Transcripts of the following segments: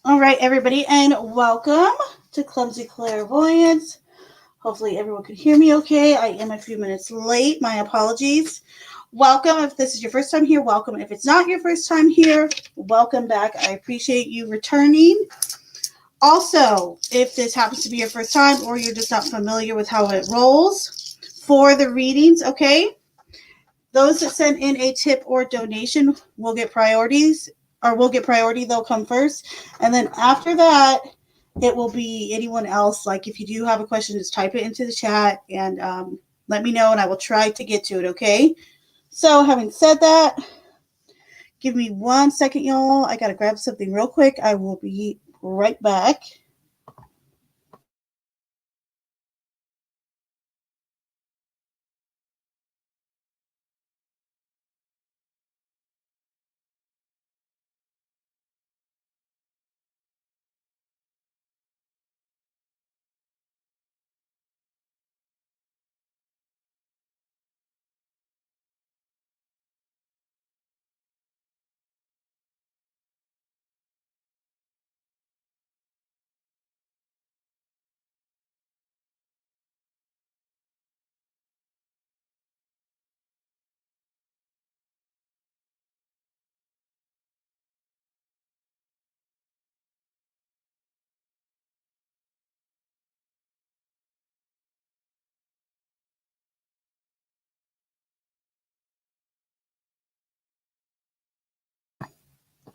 All right, everybody, and welcome to Clumsy Clairvoyance. Hopefully, everyone can hear me okay. I am a few minutes late. My apologies. Welcome. If this is your first time here, welcome. If it's not your first time here, welcome back. I appreciate you returning. Also, if this happens to be your first time or you're just not familiar with how it rolls for the readings, okay? Those that send in a tip or donation will get priorities, or will get priority. They'll come first. And then after that, it will be anyone else. Like if you do have a question, just type it into the chat and let me know and I will try to get to it, okay? So having said that, give me 1 second, y'all. I got to grab something real quick. I will be right back.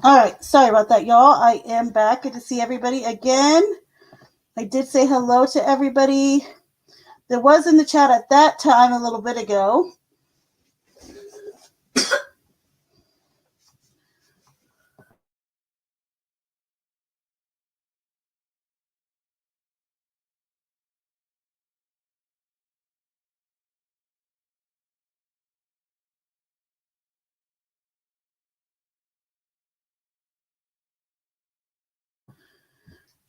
All right, sorry about that, y'all. I am back. Good to see everybody again. I did say hello to everybody. There was in the chat at that time a little bit ago.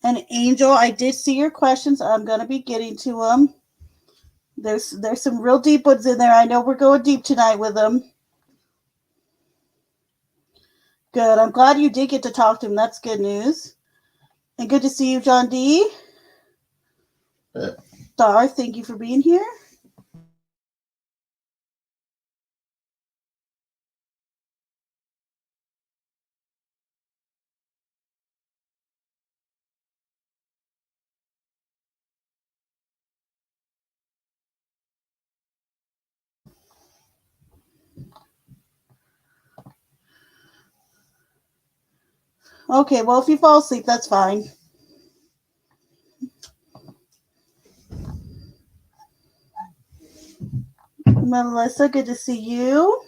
And Angel, I did see your questions. I'm going to be getting to them. There's some real deep ones in there. I know we're going deep tonight with them. Good. I'm glad you did get to talk to him. That's good news. And good to see you, John D. Dar, thank you for being here. Okay, well, if you fall asleep, that's fine. Melissa, good to see you.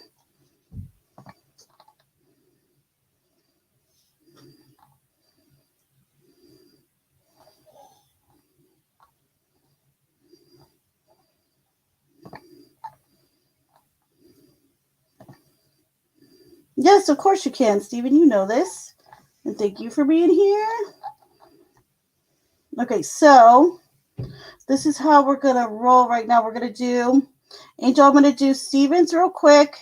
Yes, of course you can, Stephen. You know this. And thank you for being here. Okay, so this is how we're going to roll right now. We're going to do, Angel, I'm going to do Stephen's real quick.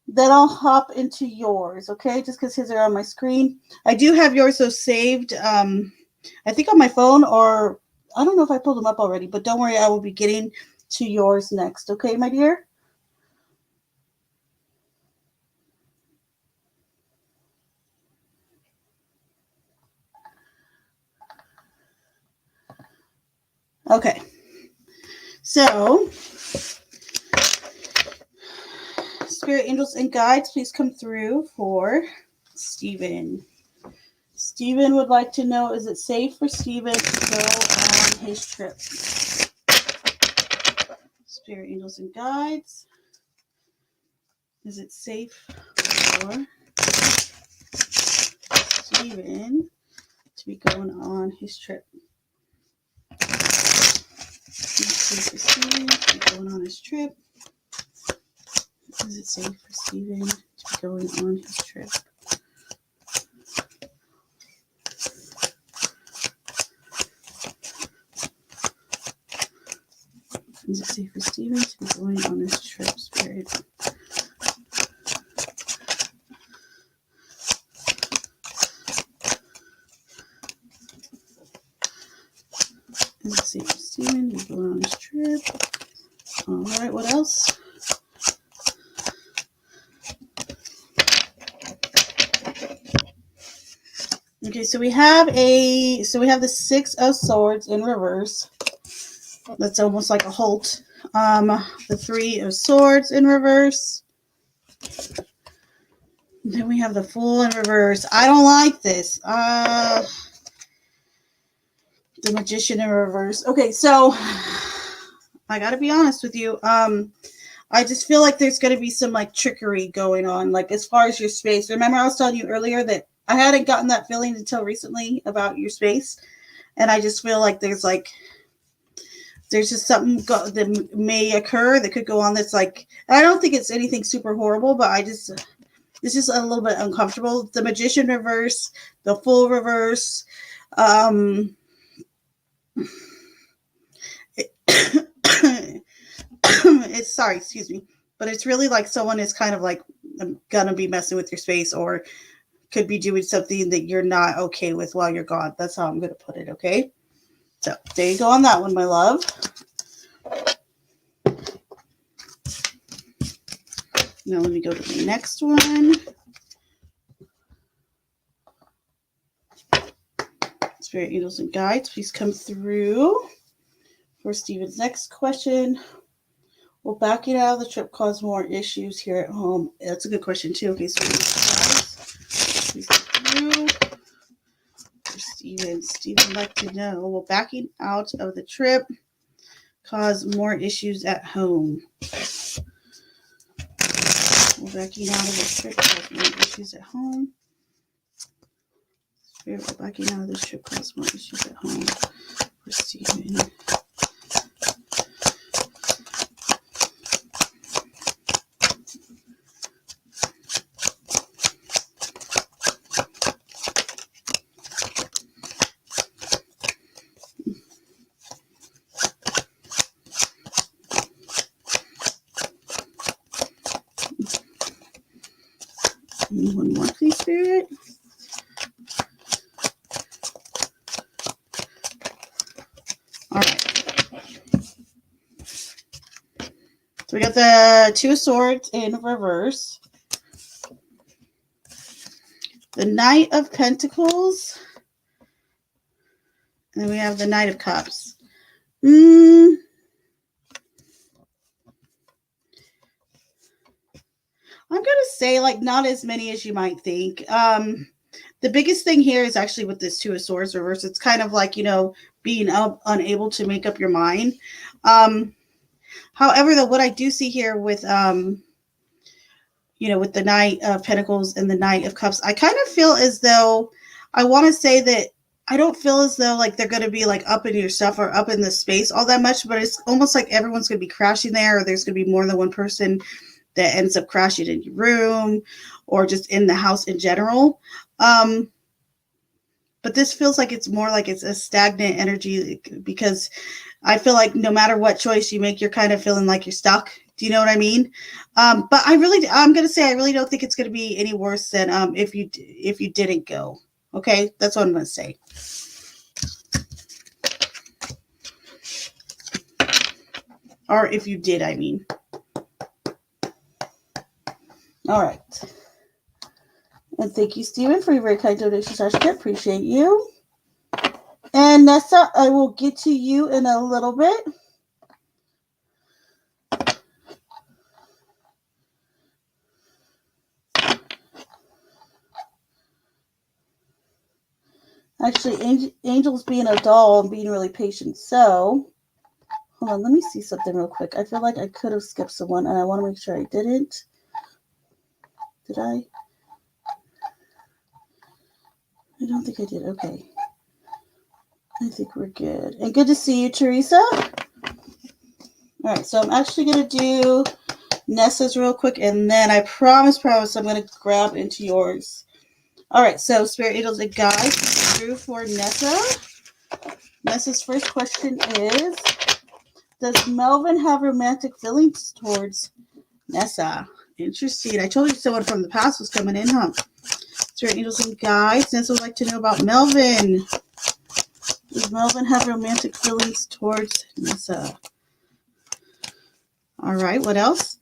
Then I'll hop into yours, okay? Just because his are on my screen. I do have yours so saved, I think on my phone, or I don't know if I pulled them up already, but don't worry, I will be getting to yours next, okay, my dear? Okay. So, spirit angels and guides, please come through for Stephen. Stephen would like to know, is it safe for Stephen to go on his trip? Spirit angels and guides. Is it safe for Stephen to be going on his trip? Is it safe for Stephen to be going on his trip? Is it safe for Stephen to be going on his trip? Is it safe for Stephen to be going on his trip, Spirit? Okay, so we have the Six of Swords in reverse. That's almost like a Holt. The Three of Swords in reverse. Then we have the Fool in reverse. I don't like this. The Magician in reverse. Okay, so I gotta be honest with you. I just feel like there's gonna be some like trickery going on, like as far as your space. Remember, I was telling you earlier that I hadn't gotten that feeling until recently about your space, and I just feel like there's just something that may occur that could go on. That's like, I don't think it's anything super horrible, but it's just a little bit uncomfortable. The Magician reverse, the Fool reverse. It's sorry, excuse me, but it's really like someone is kind of like gonna be messing with your space or could be doing something that you're not okay with while you're gone. That's how I'm gonna put it. Okay, so there you go on that one, my love. Now let me go to the next one. Spirit, angels, and guides, please come through for Stephen's next question. Will backing out of the trip cause more issues here at home? That's a good question too. Okay, so please come through for Stephen. Stephen would like to know, will backing out of the trip cause more issues at home? Will backing out of the trip cause more issues at home? Spirit, will backing out of this trip cause more issues at home for Stephen? One more, please, Spirit. All right. So we got the Two of Swords in reverse. The Knight of Pentacles. And then we have the Knight of Cups. I'm going to say like not as many as you might think. The biggest thing here is actually with this Two of Swords reverse. It's kind of like, being unable to make up your mind. However, though, what I do see here with, with the Knight of Pentacles and the Knight of Cups, I kind of feel as though I want to say that I don't feel as though like they're going to be like up in your stuff or up in the space all that much, but it's almost like everyone's going to be crashing there, or there's going to be more than one person that ends up crashing in your room or just in the house in general. But this feels like it's more like it's a stagnant energy, because I feel like no matter what choice you make, you're kind of feeling like you're stuck. Do you know what I mean? But I'm going to say I really don't think it's going to be any worse than if you didn't go. Okay, that's what I'm going to say. Or if you did, I mean. All right. And thank you, Stephen, for your very kind donation, Sashka. Appreciate you. And Nessa, I will get to you in a little bit. Actually, Angel's being a doll and being really patient. So, hold on. Let me see something real quick. I feel like I could have skipped someone, and I want to make sure I didn't. Did I? I don't think I did. Okay. I think we're good. And good to see you, Teresa. All right. So I'm actually going to do Nessa's real quick, and then I promise I'm going to grab into yours. All right. So Spirit, Angels, and Guides through for Nessa. Nessa's first question is, does Melvin have romantic feelings towards Nessa? Interesting. I told you someone from the past was coming in, huh? Spirit, Angels, and Guides. Nessa would like to know about Melvin. Does Melvin have romantic feelings towards Nessa? All right. What else?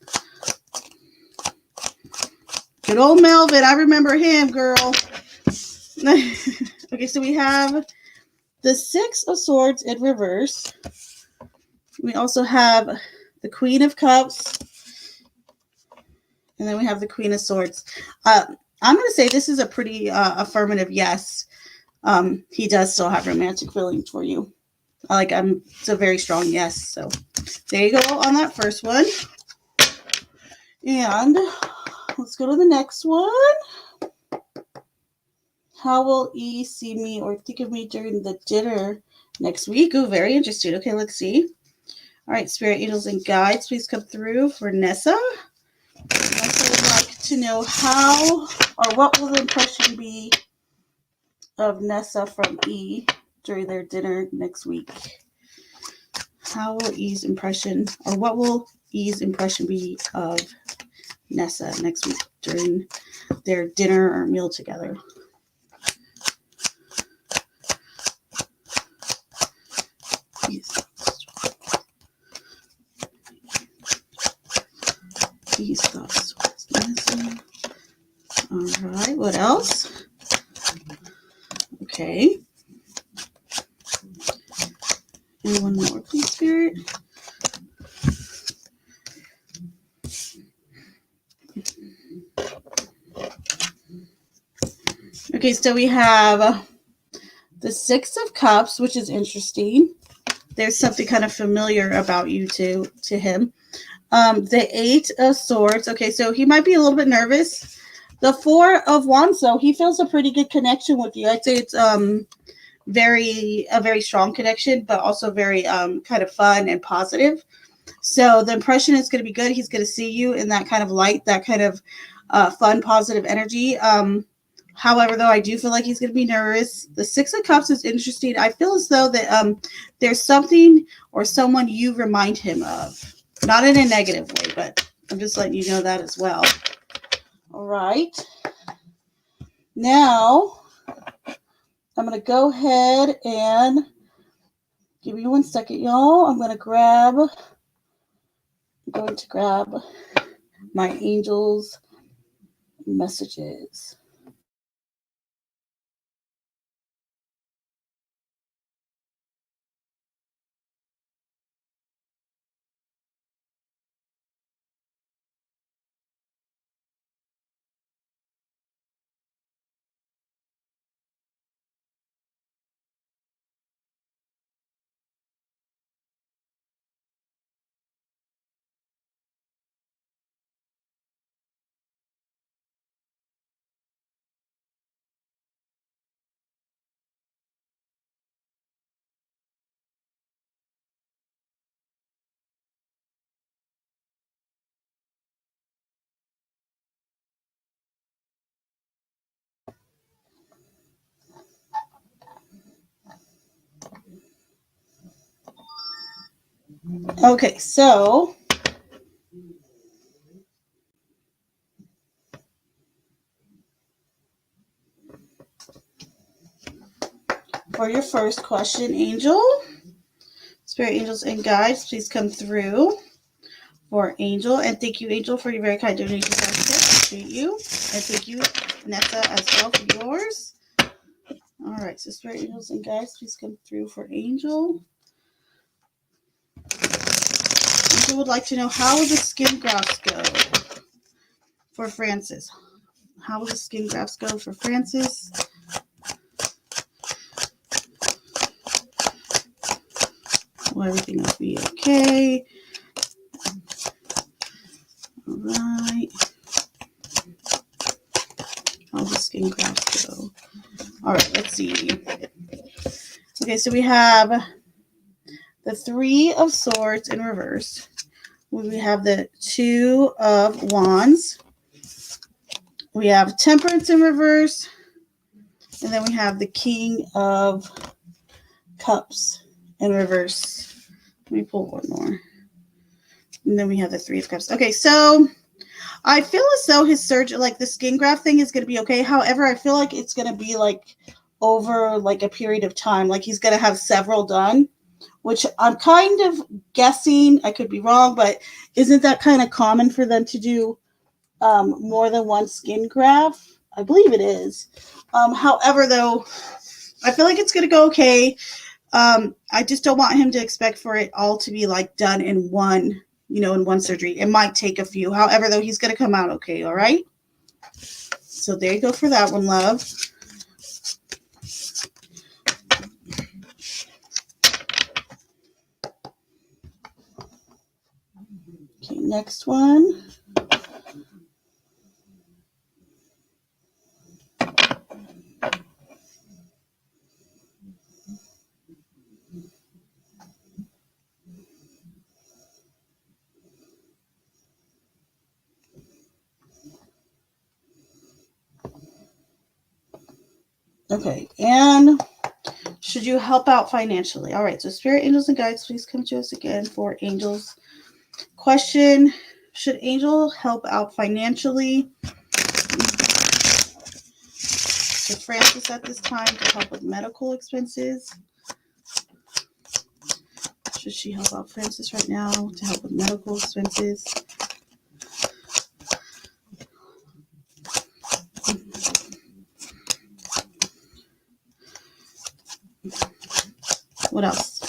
Good old Melvin. I remember him, girl. Okay, so we have the Six of Swords in reverse. We also have the Queen of Cups. And then we have the Queen of Swords. I'm going to say this is a pretty affirmative yes. He does still have romantic feelings for you. It's a very strong yes. So there you go on that first one. And let's go to the next one. How will E see me or think of me during the dinner next week? Oh, very interesting. Okay, let's see. All right, Spirit, Angels, and Guides, please come through for Nessa. Nessa would like to know how or what will the impression be of Nessa from E during their dinner next week. How will E's impression, or what will E's impression be of Nessa next week during their dinner or meal together? E's thoughts towards Nessa. All right, what else? Okay. And one more, please, Spirit. Okay, so we have the Six of Cups, which is interesting. There's something kind of familiar about you to him. The Eight of Swords. Okay, so he might be a little bit nervous. The Four of Wands, though, he feels a pretty good connection with you. I'd say it's a very strong connection, but also very kind of fun and positive. So the impression is going to be good. He's going to see you in that kind of light, that kind of fun, positive energy. However, though, I do feel like he's going to be nervous. The Six of Cups is interesting. I feel as though that there's something or someone you remind him of. Not in a negative way, but I'm just letting you know that as well. All right. Now, I'm going to go ahead and give me 1 second, y'all. I'm going to grab my angels' messages. Okay, so for your first question, Angel, Spirit, Angels, and Guides, please come through for Angel. And thank you, Angel, for your very kind donation. I appreciate you. And thank you, Nessa, as well for yours. All right, so Spirit, Angels, and Guides, please come through for Angel. Angel would like to know, how will the skin grafts go for Francis? How will the skin grafts go for Francis? Will everything will be okay? All right. How will the skin grafts go? All right, let's see. Okay, so we have the Three of Swords in reverse. We have the Two of Wands. We have Temperance in reverse. And then we have the King of Cups in reverse. Let me pull one more. And then we have the Three of Cups. Okay, so I feel as though his surgery, like the skin graft thing, is going to be okay. However, I feel like it's going to be like over like a period of time. Like he's going to have several done, which I'm kind of guessing. I could be wrong, but isn't that kind of common for them to do more than one skin graft? I believe it is. However, though, I feel like it's going to go okay. I just don't want him to expect for it all to be like done in one, in one surgery. It might take a few. However, though, he's going to come out okay. All right. So there you go for that one, love. Okay, next one. Okay, and should you help out financially? All right, so spirit, angels, and guides, please come to us again for angels. Question, should angel help out financially to Francis at this time to help with medical expenses? Should she help out Francis right now to help with medical expenses? What else?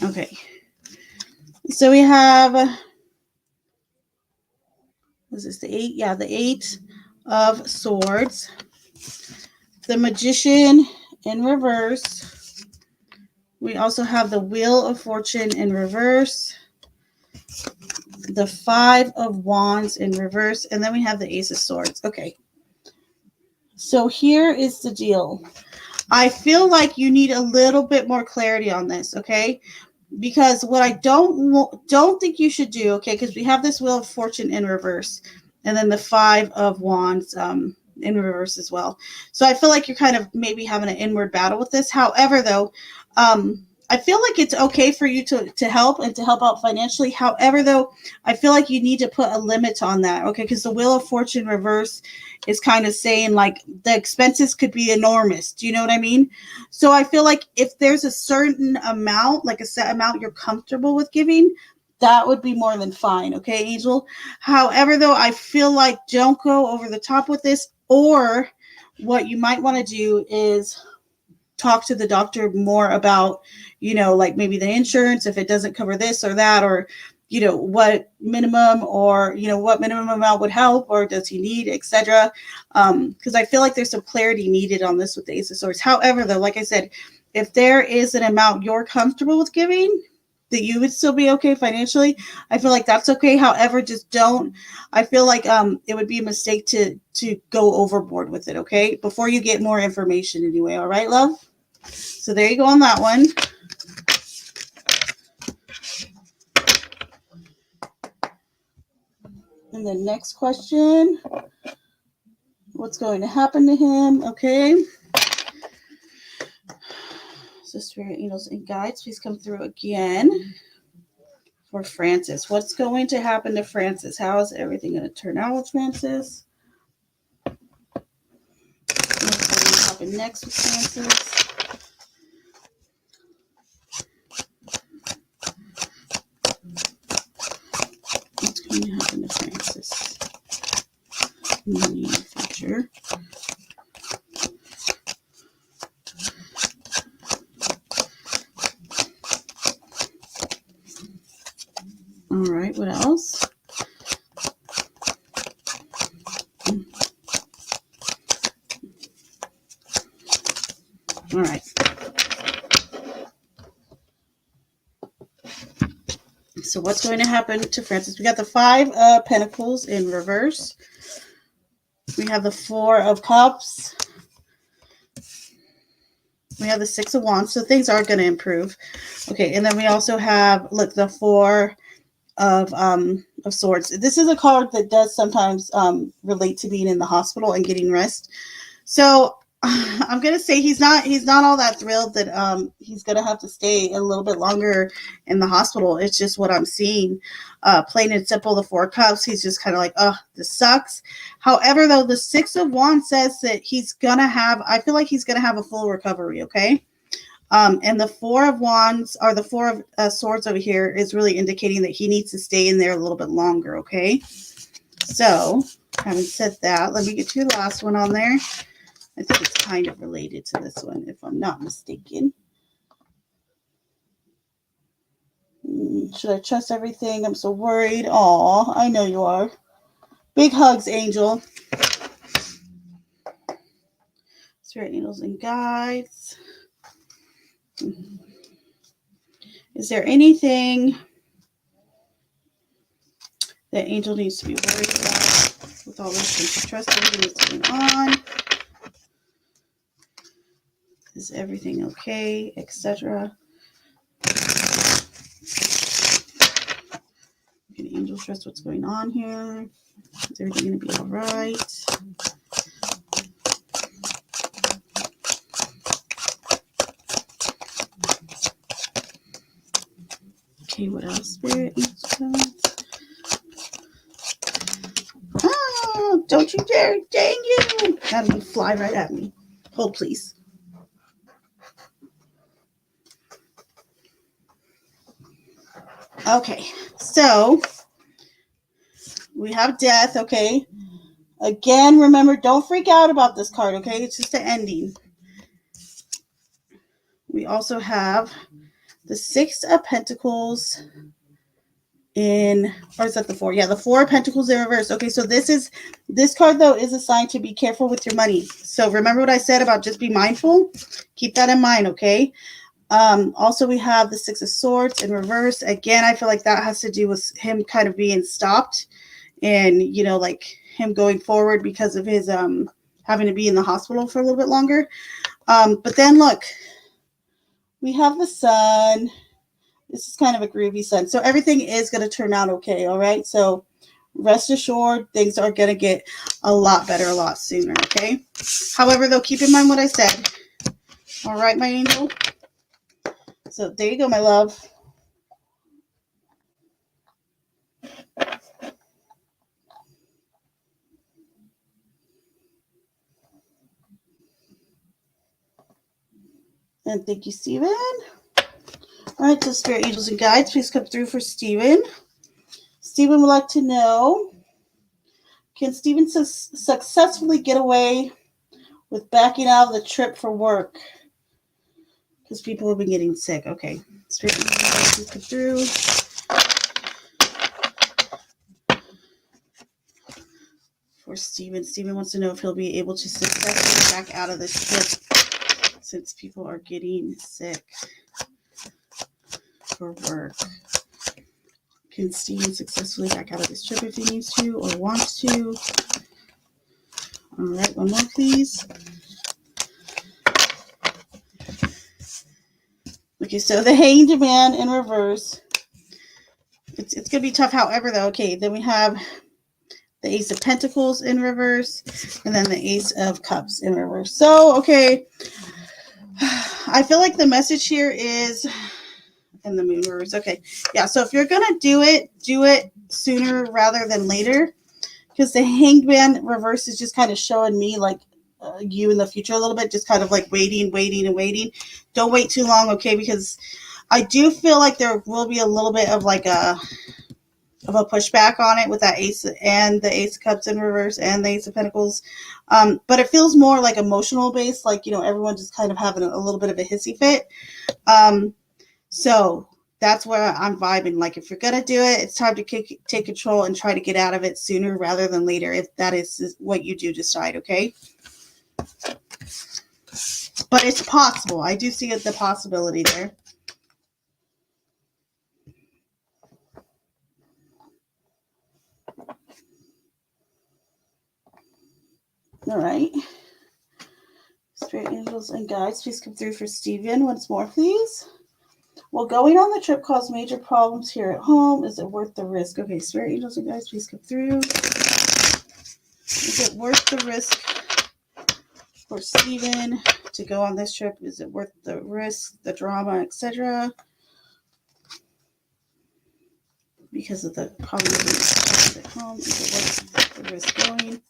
Okay. So we have, is this the 8? Yeah, the 8 of Swords. The Magician in reverse. We also have the Wheel of Fortune in reverse. The 5 of Wands in reverse. And then we have the Ace of Swords. Okay. So here is the deal. I feel like you need a little bit more clarity on this, okay? Because what I don't think you should do, okay, because we have this Wheel of Fortune in reverse, and then the 5 of Wands in reverse as well. So I feel like you're kind of maybe having an inward battle with this. However, though, I feel like it's okay for you to help and to help out financially. However, though, I feel like you need to put a limit on that, okay? Because the Wheel of Fortune reverse is kind of saying like the expenses could be enormous. Do you know what I mean? So I feel like if there's a certain amount, like a set amount you're comfortable with giving, that would be more than fine. Okay, Angel? However, though, I feel like don't go over the top with this, or what you might want to do is talk to the doctor more about, like maybe the insurance, if it doesn't cover this or that, or, what minimum or, what minimum amount would help, or does he need, etc. Because I feel like there's some clarity needed on this with the Ace of Swords. However, though, like I said, if there is an amount you're comfortable with giving, that you would still be okay financially, I feel like that's okay. However, just don't, I feel like it would be a mistake to go overboard with it, okay? Before you get more information anyway, all right, love? So there you go on that one. And the next question, what's going to happen to him? Okay. So spirit, angels, and guides, please come through again for Francis. What's going to happen to Francis? How is everything going to turn out with Francis? What's going to happen next with Francis? What's going to happen to Francis in the near future? All right, what else? All right. So what's going to happen to Francis? We got the 5 of Pentacles in reverse. We have the 4 of Cups. We have the 6 of Wands. So things are going to improve. Okay, and then we also have, look, the 4 of Swords. This is a card that does sometimes relate to being in the hospital and getting rest. So I'm gonna say he's not all that thrilled that he's gonna have to stay a little bit longer in the hospital. It's just what I'm seeing. Plain and simple, the 4 cups. He's just kind of like, oh, this sucks. However, though, the 6 of Wands says that he's gonna have. I feel like he's gonna have a full recovery. Okay. And the 4 of Wands, or the 4 of Swords over here, is really indicating that he needs to stay in there a little bit longer. Okay. So, having said that, let me get to the last one on there. I think it's kind of related to this one, if I'm not mistaken. Should I trust everything? I'm so worried. Aw, I know you are. Big hugs, Angel. Spirit angels and guides. Is there anything that Angel needs to be worried about with all this? Can she trust everything that's going on? Is everything okay, etc.? Can Angel trust what's going on here? Is everything going to be all right? Okay, what else, Spirit? Oh, don't you dare! Dang you! That'll be fly right at me. Hold, please. Okay, so we have death. Okay, again, remember, don't freak out about this card. Okay, it's just an ending. We also have the 6 of Pentacles in, or is that the 4? Yeah, the 4 of Pentacles in reverse. Okay, so this card though is a sign to be careful with your money. So remember what I said about just be mindful. Keep that in mind. Okay. Also we have the 6 of Swords in reverse. Again, I feel like that has to do with him kind of being stopped, and like him going forward because of his having to be in the hospital for a little bit longer. But then look, we have the Sun. This is kind of a groovy Sun. So everything is going to turn out okay, all right? So rest assured, things are going to get a lot better a lot sooner, okay? However, though, keep in mind what I said. All right, my angel? So there you go, my love. And thank you, Steven. All right, so Spirit Angels and Guides, please come through for Steven. Steven would like to know, can Steven successfully get away with backing out of the trip for work? Because people have been getting sick. Okay, Spirit Angels and Guides, please come through. For Steven. Steven wants to know if he'll be able to successfully back out of this trip since people are getting sick for work. Can Steven successfully back out of this trip if he needs to or wants to? All right, one more, please. Okay, so the Hanged Man in reverse. It's going to be tough, however, though. Okay, then we have the Ace of Pentacles in reverse, and then the Ace of Cups in reverse. So, okay, I feel like the message here is, and the Moon reverse. Okay, yeah, so if you're going to do it sooner rather than later, because the Hanged Man reverse is just kind of showing me like you in the future a little bit, just kind of like waiting. Don't wait too long, okay, because I do feel like there will be a little bit of like a pushback on it with that Ace and the Ace of Cups in reverse and the Ace of Pentacles. But it feels more like emotional based, like, everyone just kind of having a little bit of a hissy fit. So that's where I'm vibing. Like, if you're going to do it, it's time to take control and try to get out of it sooner rather than later, if that is what you do decide, okay? But it's possible. I do see the possibility there. All right. Spirit Angels and Guides, please come through for Steven once more, please. Well, going on the trip caused major problems here at home. Is it worth the risk? Okay, Spirit Angels and Guides, please come through. Is it worth the risk for Stephen to go on this trip? Is it worth the risk, the drama, etc.? Because of the probably at home, is it worth the risk going?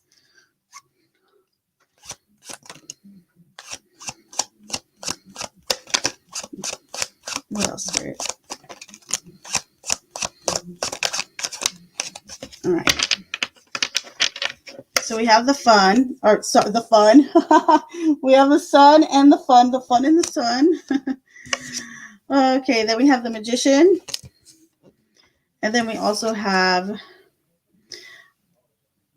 What else, Spirit? All right. So we have the fun, or sorry, the fun. We have the sun and the fun and the sun. Okay, then we have the magician. And then we also have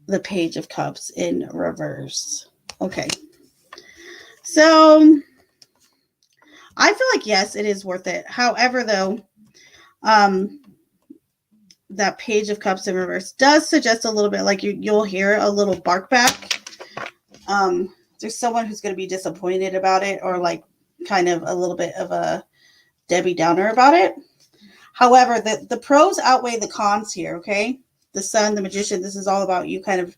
the Page of Cups in reverse. Okay. So I feel like, yes, it is worth it. However, though, that Page of Cups in reverse does suggest a little bit, like you'll hear a little bark back. There's someone who's going to be disappointed about it, or like kind of a little bit of a Debbie Downer about it. However, the pros outweigh the cons here, okay? The Sun, the Magician, this is all about you kind of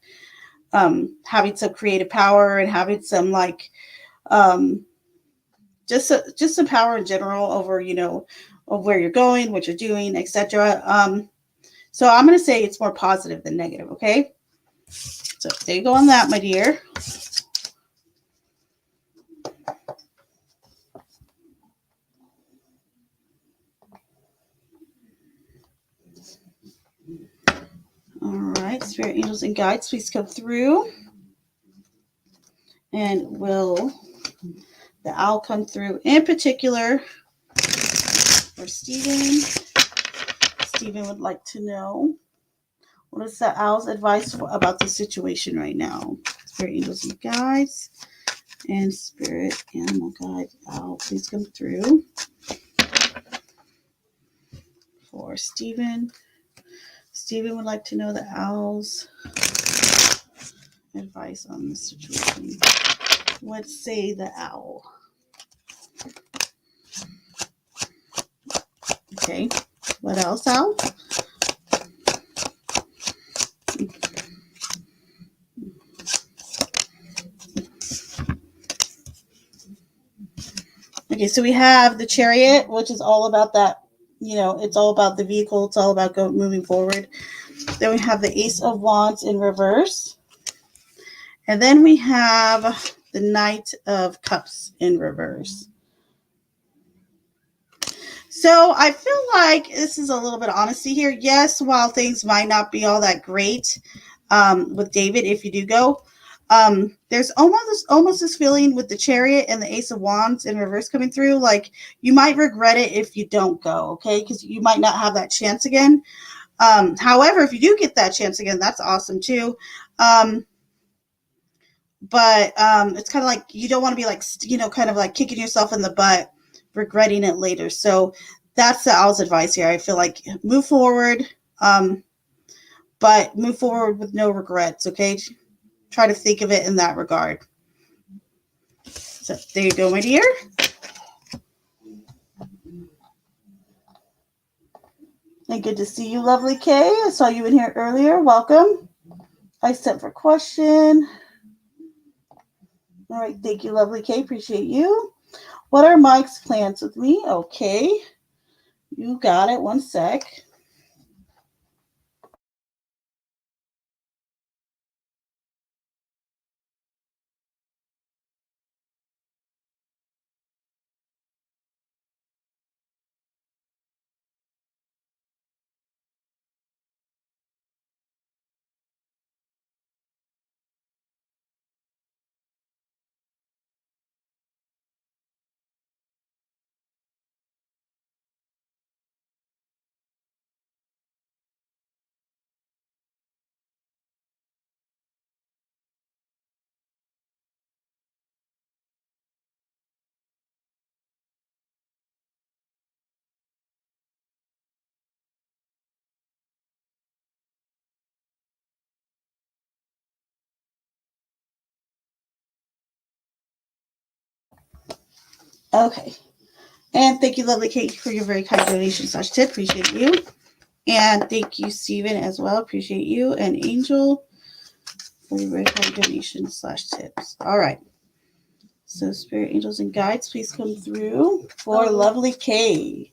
having some creative power and having some like just some power in general over, of where you're going, what you're doing, etc. So I'm going to say it's more positive than negative, okay? So there you go on that, my dear. All right, Spirit, Angels, and Guides, please come through. And will the owl come through in particular for Stephen? Stephen would like to know, what is the owl's advice about the situation right now? Spirit, Angels, and Guides. And Spirit, Animal Guide, Owl, please come through for Stephen. Stephen would like to know the owl's advice on this situation. What say the owl? Okay, what else, owl? Okay, so we have the Chariot, which is all about that, it's all about the vehicle. It's all about moving forward. Then we have the Ace of Wands in reverse. And then we have the Knight of Cups in reverse. So I feel like this is a little bit of honesty here. Yes, while things might not be all that great with David, if you do go, there's almost this feeling with the Chariot and the Ace of Wands in reverse coming through. Like you might regret it if you don't go, okay? Because you might not have that chance again. However, if you do get that chance again, that's awesome too. But it's kind of like you don't want to be like, kind of like kicking yourself in the butt, regretting it later. So that's the owl's advice here. I feel like move forward, but move forward with no regrets, okay? Try to think of it in that regard. So there you go, my dear. And good to see you, lovely Kay. I saw you in here earlier. Welcome. I sent for question. All right, thank you, lovely Kay. Appreciate you. What are Mike's plans with me? Okay. You got it. One sec. Okay. And thank you, lovely Kate, for your very kind donation / tip. Appreciate you. And thank you, Stephen, as well. Appreciate you. And Angel for your very kind donation / tips. All right. So spirit angels and guides, please come through for lovely Kay.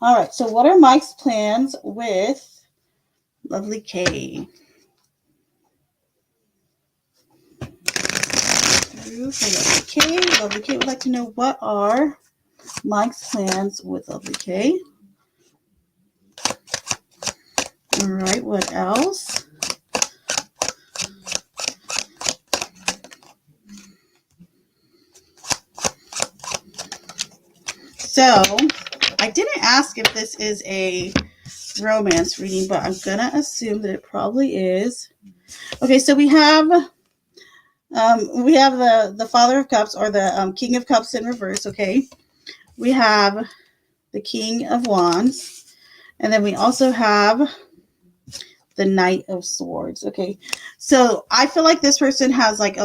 All right, so what are Mike's plans with lovely Kay? Through for lovely Kay. Lovely Kay would like to know what are Mike's plans with lovely Kay. All right, what else? So, I didn't ask if this is a romance reading, but I'm gonna assume that it probably is. Okay, so we have the Father of Cups, or the King of Cups in reverse. Okay, we have the King of Wands, and then we also have the Knight of Swords. Okay, so I feel like this person has like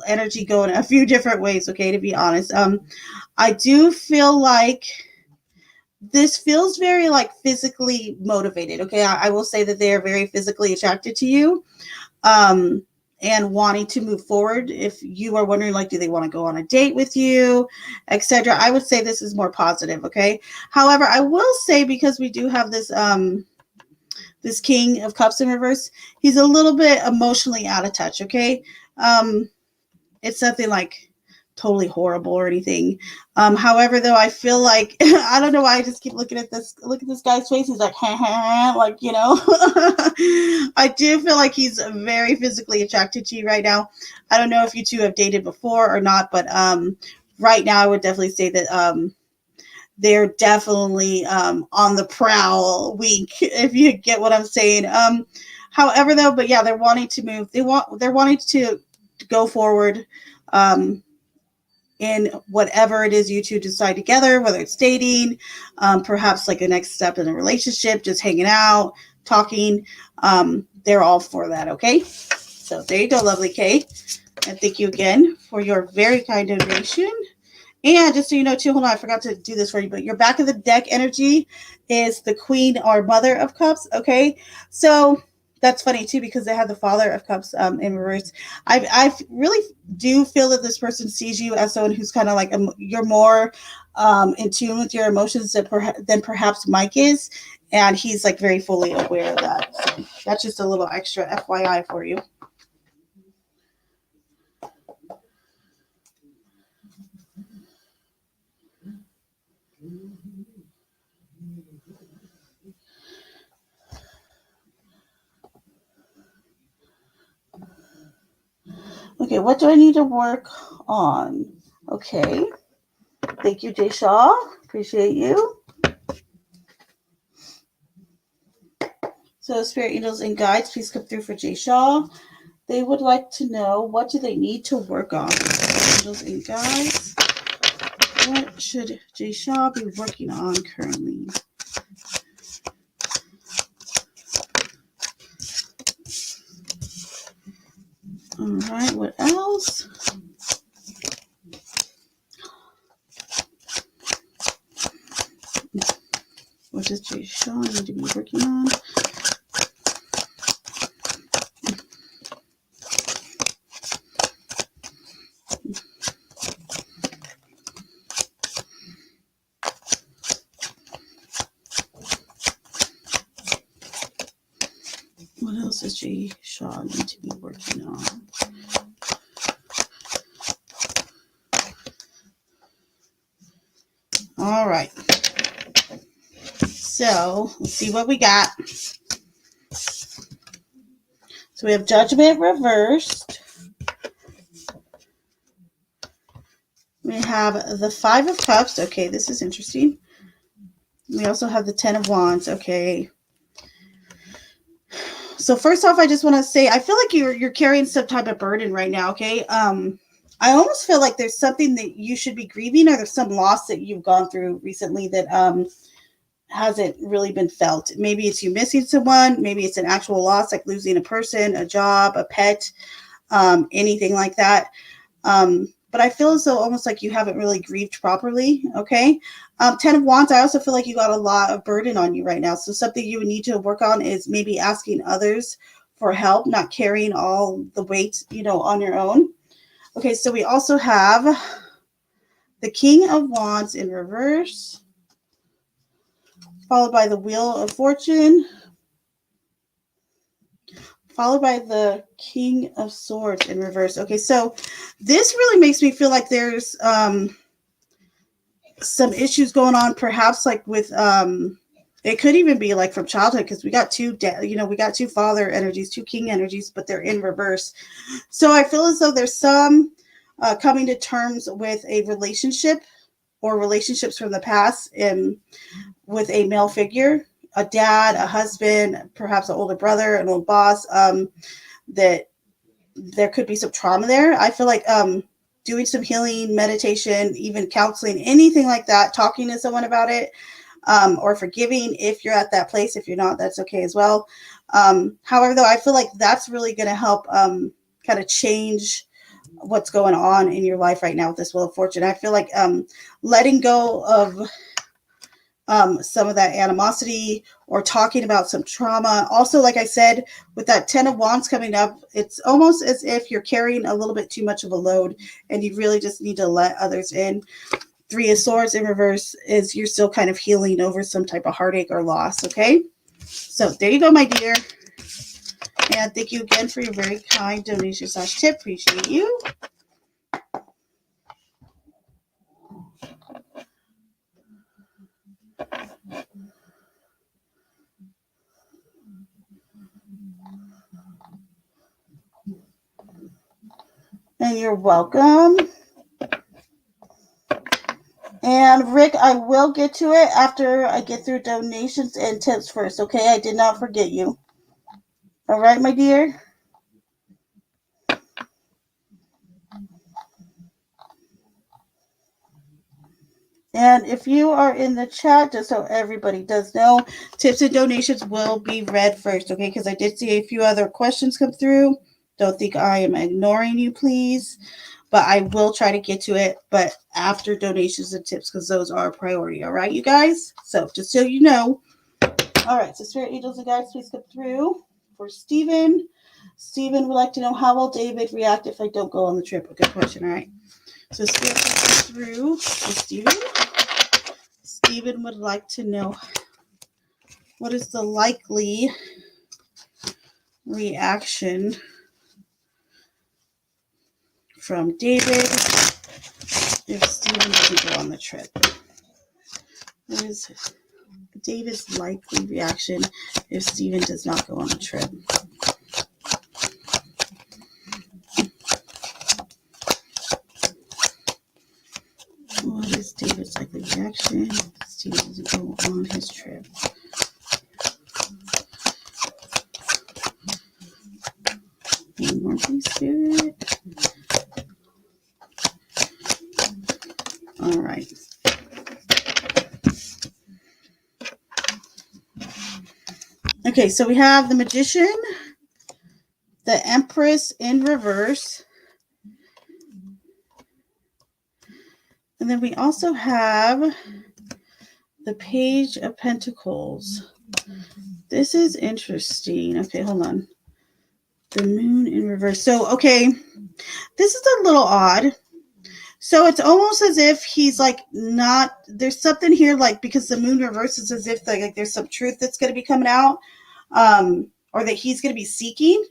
energy going a few different ways. Okay, to be honest, I do feel like this feels very like physically motivated. Okay, I will say that they are very physically attracted to you, and wanting to move forward. If you are wondering, like, do they want to go on a date with you, etc., I would say this is more positive. Okay, however, I will say, because we do have this King of Cups in reverse, he's a little bit emotionally out of touch. Okay, it's nothing like totally horrible or anything. However, though, I feel like I don't know why I just keep looking at this. Look at this guy's face. He's like, ha, ha, ha, like, you know. I do feel like he's very physically attracted to you right now. I don't know if you two have dated before or not, but right now I would definitely say that they're definitely on the prowl. Wink, if you get what I'm saying. However, though, but yeah, they're wanting to move. They're wanting to go forward. In whatever it is you two decide together, whether it's dating, perhaps like a next step in a relationship, just hanging out, talking. They're all for that, okay? So there you go, lovely Kay. And thank you again for your very kind donation. And just so you know, too, hold on, I forgot to do this for you, but your back of the deck energy is the Queen or Mother of Cups, okay? So that's funny, too, because they have the Father of Cups in reverse. I really do feel that this person sees you as someone who's kind of like, you're more in tune with your emotions than perhaps Mike is, and he's like very fully aware of that. So that's just a little extra FYI for you. Okay, what do I need to work on? Okay. Thank you, Jay Shaw. Appreciate you. So, Spirit Angels and Guides, please come through for Jay Shaw. They would like to know, what do they need to work on? Angels and Guides, what should Jay Shaw be working on currently? All right, what else? What does Jay Shaw need to be working on? What else does Jay Shaw need to be working on? All right. So let's see what we got. So we have Judgment reversed. We have the Five of Cups. Okay, this is interesting. We also have the Ten of Wands. Okay. So first off, I just want to say, I feel like you're carrying some type of burden right now. Okay. I almost feel like there's something that you should be grieving, or there's some loss that you've gone through recently that hasn't really been felt. Maybe it's you missing someone. Maybe it's an actual loss, like losing a person, a job, a pet, anything like that. but I feel as though almost like you haven't really grieved properly. Okay. 10 of Wands, I also feel like you got a lot of burden on you right now. So something you would need to work on is maybe asking others for help, not carrying all the weight, on your own. Okay, so we also have the King of Wands in reverse, followed by the Wheel of Fortune, followed by the King of Swords in reverse. Okay, so this really makes me feel like there's some issues going on, perhaps like with it could even be like from childhood, because we got we got two father energies, two king energies, but they're in reverse. So I feel as though there's some coming to terms with a relationship or relationships from the past with a male figure, a dad, a husband, perhaps an older brother, an old boss, that there could be some trauma there. I feel like doing some healing, meditation, even counseling, anything like that, talking to someone about it, or forgiving if you're at that place. If you're not, that's okay as well. However, though, I feel like that's really going to help kind of change what's going on in your life right now with this Wheel of Fortune. I feel like letting go of some of that animosity or talking about some trauma. Also, like I said, with that 10 of Wands coming up, it's almost as if you're carrying a little bit too much of a load and you really just need to let others in. 3 of Swords in reverse is you're still kind of healing over some type of heartache or loss, okay? So there you go, my dear. And thank you again for your very kind donation / tip. Appreciate you. And you're welcome. And Rick, I will get to it after I get through donations and tips first, okay? I did not forget you. All right, my dear? And if you are in the chat, just so everybody does know, tips and donations will be read first, okay? Because I did see a few other questions come through. Don't think I am ignoring you, please. But I will try to get to it, but after donations and tips, because those are a priority, all right, you guys? So just so you know. All right, so Spirit Angels and Guides, please come through for Stephen. Stephen would like to know, how will David react if I don't go on the trip? A good question, all right? So Spirit comes through for Stephen. Stephen would like to know, what is the likely reaction from David if Stephen doesn't go on the trip? What is David's likely reaction if Stephen does not go on the trip? What is David's likely reaction if Stephen doesn't go on his trip? One more, please, Spirit. All right. Okay, so we have the Magician, the Empress in reverse, and then we also have the Page of Pentacles. This is interesting. Okay, hold on. The Moon in reverse. So, okay, this is a little odd. So it's almost as if he's like not, there's something here, like, because the Moon reverses, as if like there's some truth that's going to be coming out, or that he's going to be seeking.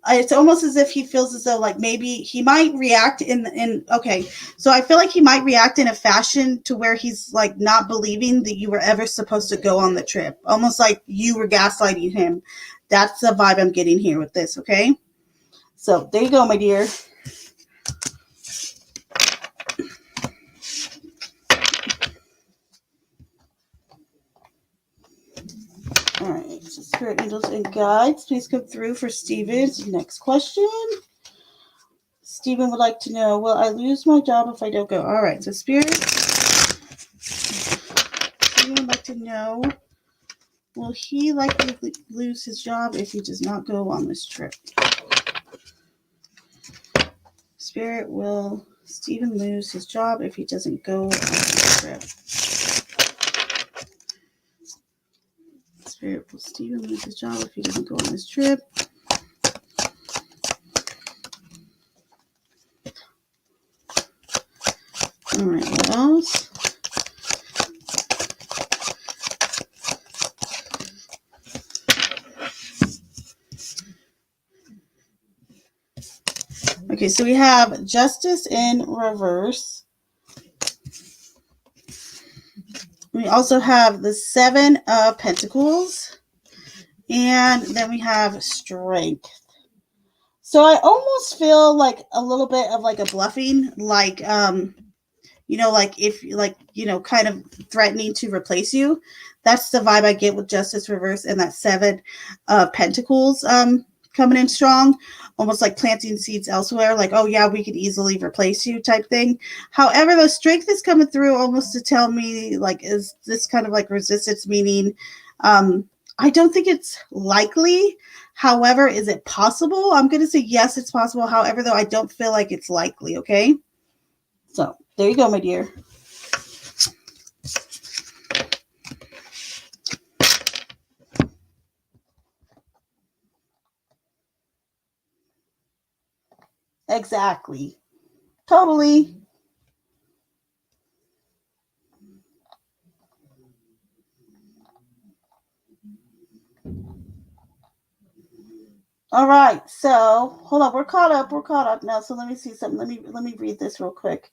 It's almost as if he feels as though like maybe he might react okay, so I feel like he might react in a fashion to where he's like not believing that you were ever supposed to go on the trip, almost like you were gaslighting him. That's the vibe I'm getting here with this, okay? So there you go, my dear. All right, so Spirit Angels and Guides, please come through for Stephen's next question. Stephen would like to know, will I lose my job if I don't go? All right, so Spirit, Stephen would like to know, will he likely lose his job if he does not go on this trip? Spirit, will Stephen lose his job if he doesn't go on the trip? Spirit, will Stephen lose his job if he doesn't go on this trip? All right, what else? Okay, so we have Justice in reverse. We also have the Seven of Pentacles. And then we have Strength. So I almost feel like a little bit of like a bluffing, like, like if like, kind of threatening to replace you. That's the vibe I get with Justice reverse and that Seven of Pentacles coming in strong, almost like planting seeds elsewhere, like, oh yeah, we could easily replace you type thing. However, the Strength is coming through almost to tell me, like, is this kind of like resistance, meaning I don't think it's likely. However, is it possible? I'm going to say yes, it's possible. However, though, I don't feel like it's likely, okay? So there you go, my dear. Exactly. Totally. All right. So hold on. We're caught up. We're caught up now. So let me see something. Let me read this real quick.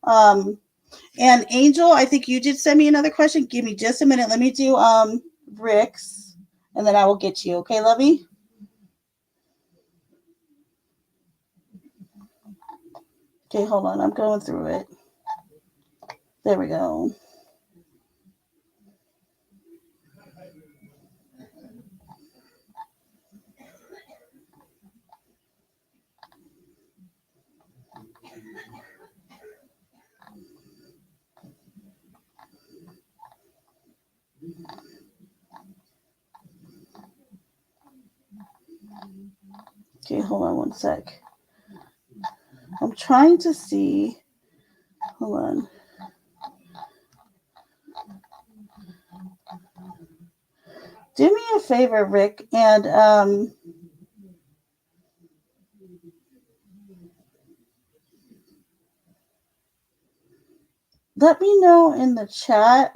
And Angel, I think you did send me another question. Give me just a minute. Let me do Rick's, and then I will get to you. Okay, lovey? Okay, hold on. I'm going through it. There we go. Okay, hold on one sec. I'm trying to see. Hold on. Do me a favor, Rick, and let me know in the chat.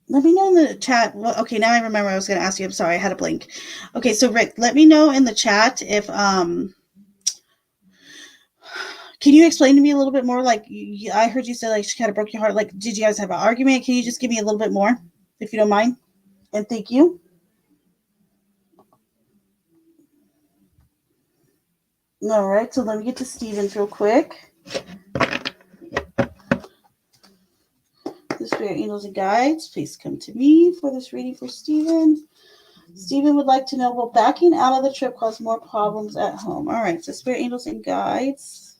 Let me know in the chat. Well, okay, now I remember I was going to ask you. I'm sorry, I had a blank. Okay, so Rick, let me know in the chat if can you explain to me a little bit more? Like, I heard you say like she kind of broke your heart. Like, did you guys have an argument? Can you just give me a little bit more, if you don't mind? And thank you. All right, so let me get to Stevens real quick. The spirit angels and guides, please come to me for this reading for Stephen. Stephen would like to know, will backing out of the trip cause more problems at home? All right, so spirit angels and guides.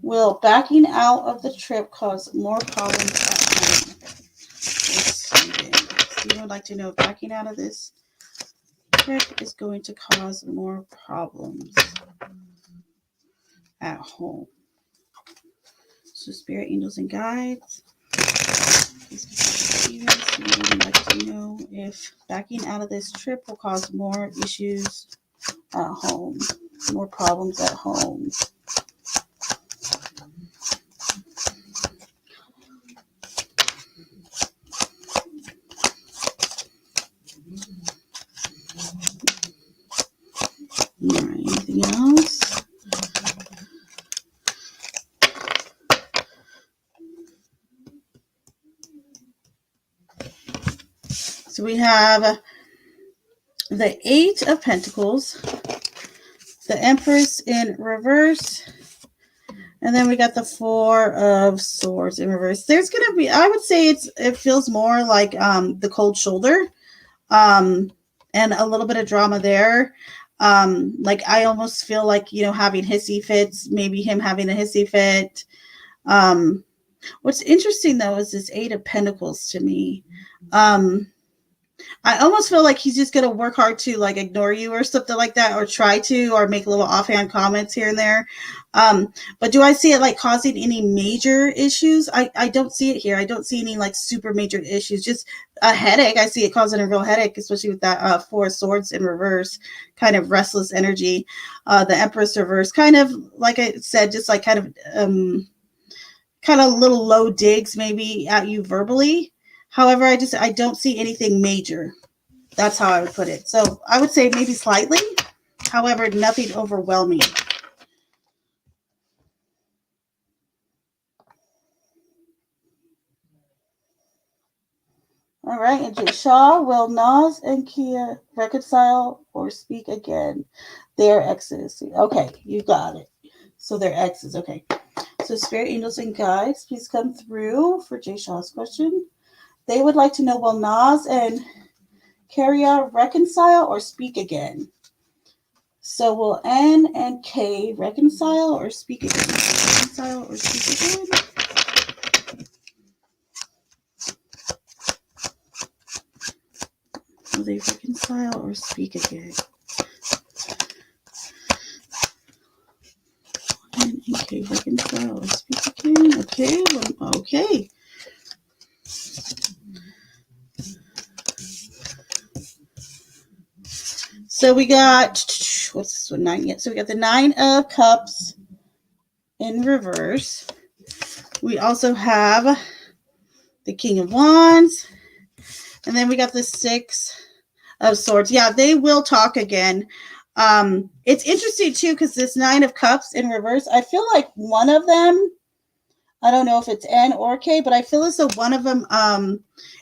Will backing out of the trip cause more problems at home? Stephen would like to know if backing out of this trip is going to cause more problems at home. So spirit angels and guides. Stephen would like to know if backing out of this trip will cause more issues at home, more problems at home. All right, anything else? So we have the Eight of Pentacles, the Empress in reverse, and then we got the Four of Swords in reverse. There's going to be, I would say it feels more like the cold shoulder, and a little bit of drama there. Like I almost feel like, having hissy fits, maybe him having a hissy fit. What's interesting though is this Eight of Pentacles to me. I almost feel like he's just going to work hard to like ignore you or something like that, or try to, or make little offhand comments here and there. But do I see it like causing any major issues? I don't see it here. I don't see any like super major issues. Just a headache. I see it causing a real headache, especially with that Four of Swords in reverse, kind of restless energy. The Empress reverse, kind of like I said, just like kind of little low digs maybe at you verbally. However, I don't see anything major. That's how I would put it. So I would say maybe slightly. However, nothing overwhelming. All right, and Jay Shaw, will Nas and Kia reconcile or speak again? Their exes. Okay, you got it. So their exes. Okay. So spirit angels and guides, please come through for Jay Shaw's question. They would like to know, will Nas and Carrier reconcile or speak again? So will N and K reconcile or speak again? Reconcile or speak again? Will they reconcile or speak again? N and K reconcile or speak again? Okay, okay. So we got, what's this one? 9 yet. So we got the 9 of Cups in reverse. We also have the King of Wands. And then we got the 6 of Swords. Yeah, they will talk again. It's interesting too, because this 9 of Cups in reverse, I feel like one of them, I don't know if it's N or K, but I feel as though one of them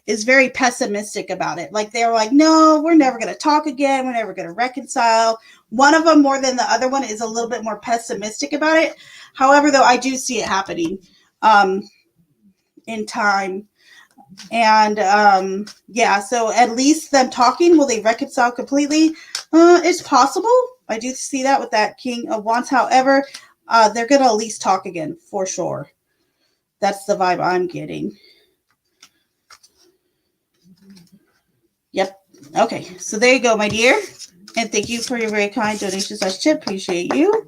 is very pessimistic about it. Like they're like, no, we're never going to talk again. We're never going to reconcile. One of them more than the other one is a little bit more pessimistic about it. However, though, I do see it happening in time. And yeah, so at least them talking, will they reconcile completely? It's possible. I do see that with that King of Wands. However, they're going to at least talk again for sure. That's the vibe I'm getting. Yep. Okay. So there you go, my dear. And thank you for your very kind donation / tip. Appreciate you.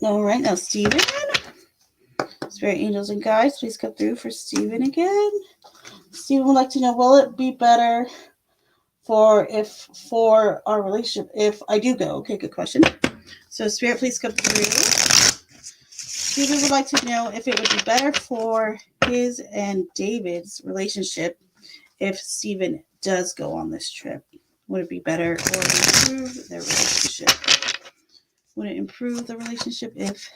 All right. Now, Stephen. Spirit angels and guides, please come through for Stephen again. Stephen would like to know, will it be better for our relationship if I do go? Okay, good question. So Spirit, please come through. Stephen would like to know if it would be better for his and David's relationship if Stephen does go on this trip. Would it be better or improve their relationship? Would it improve the relationship if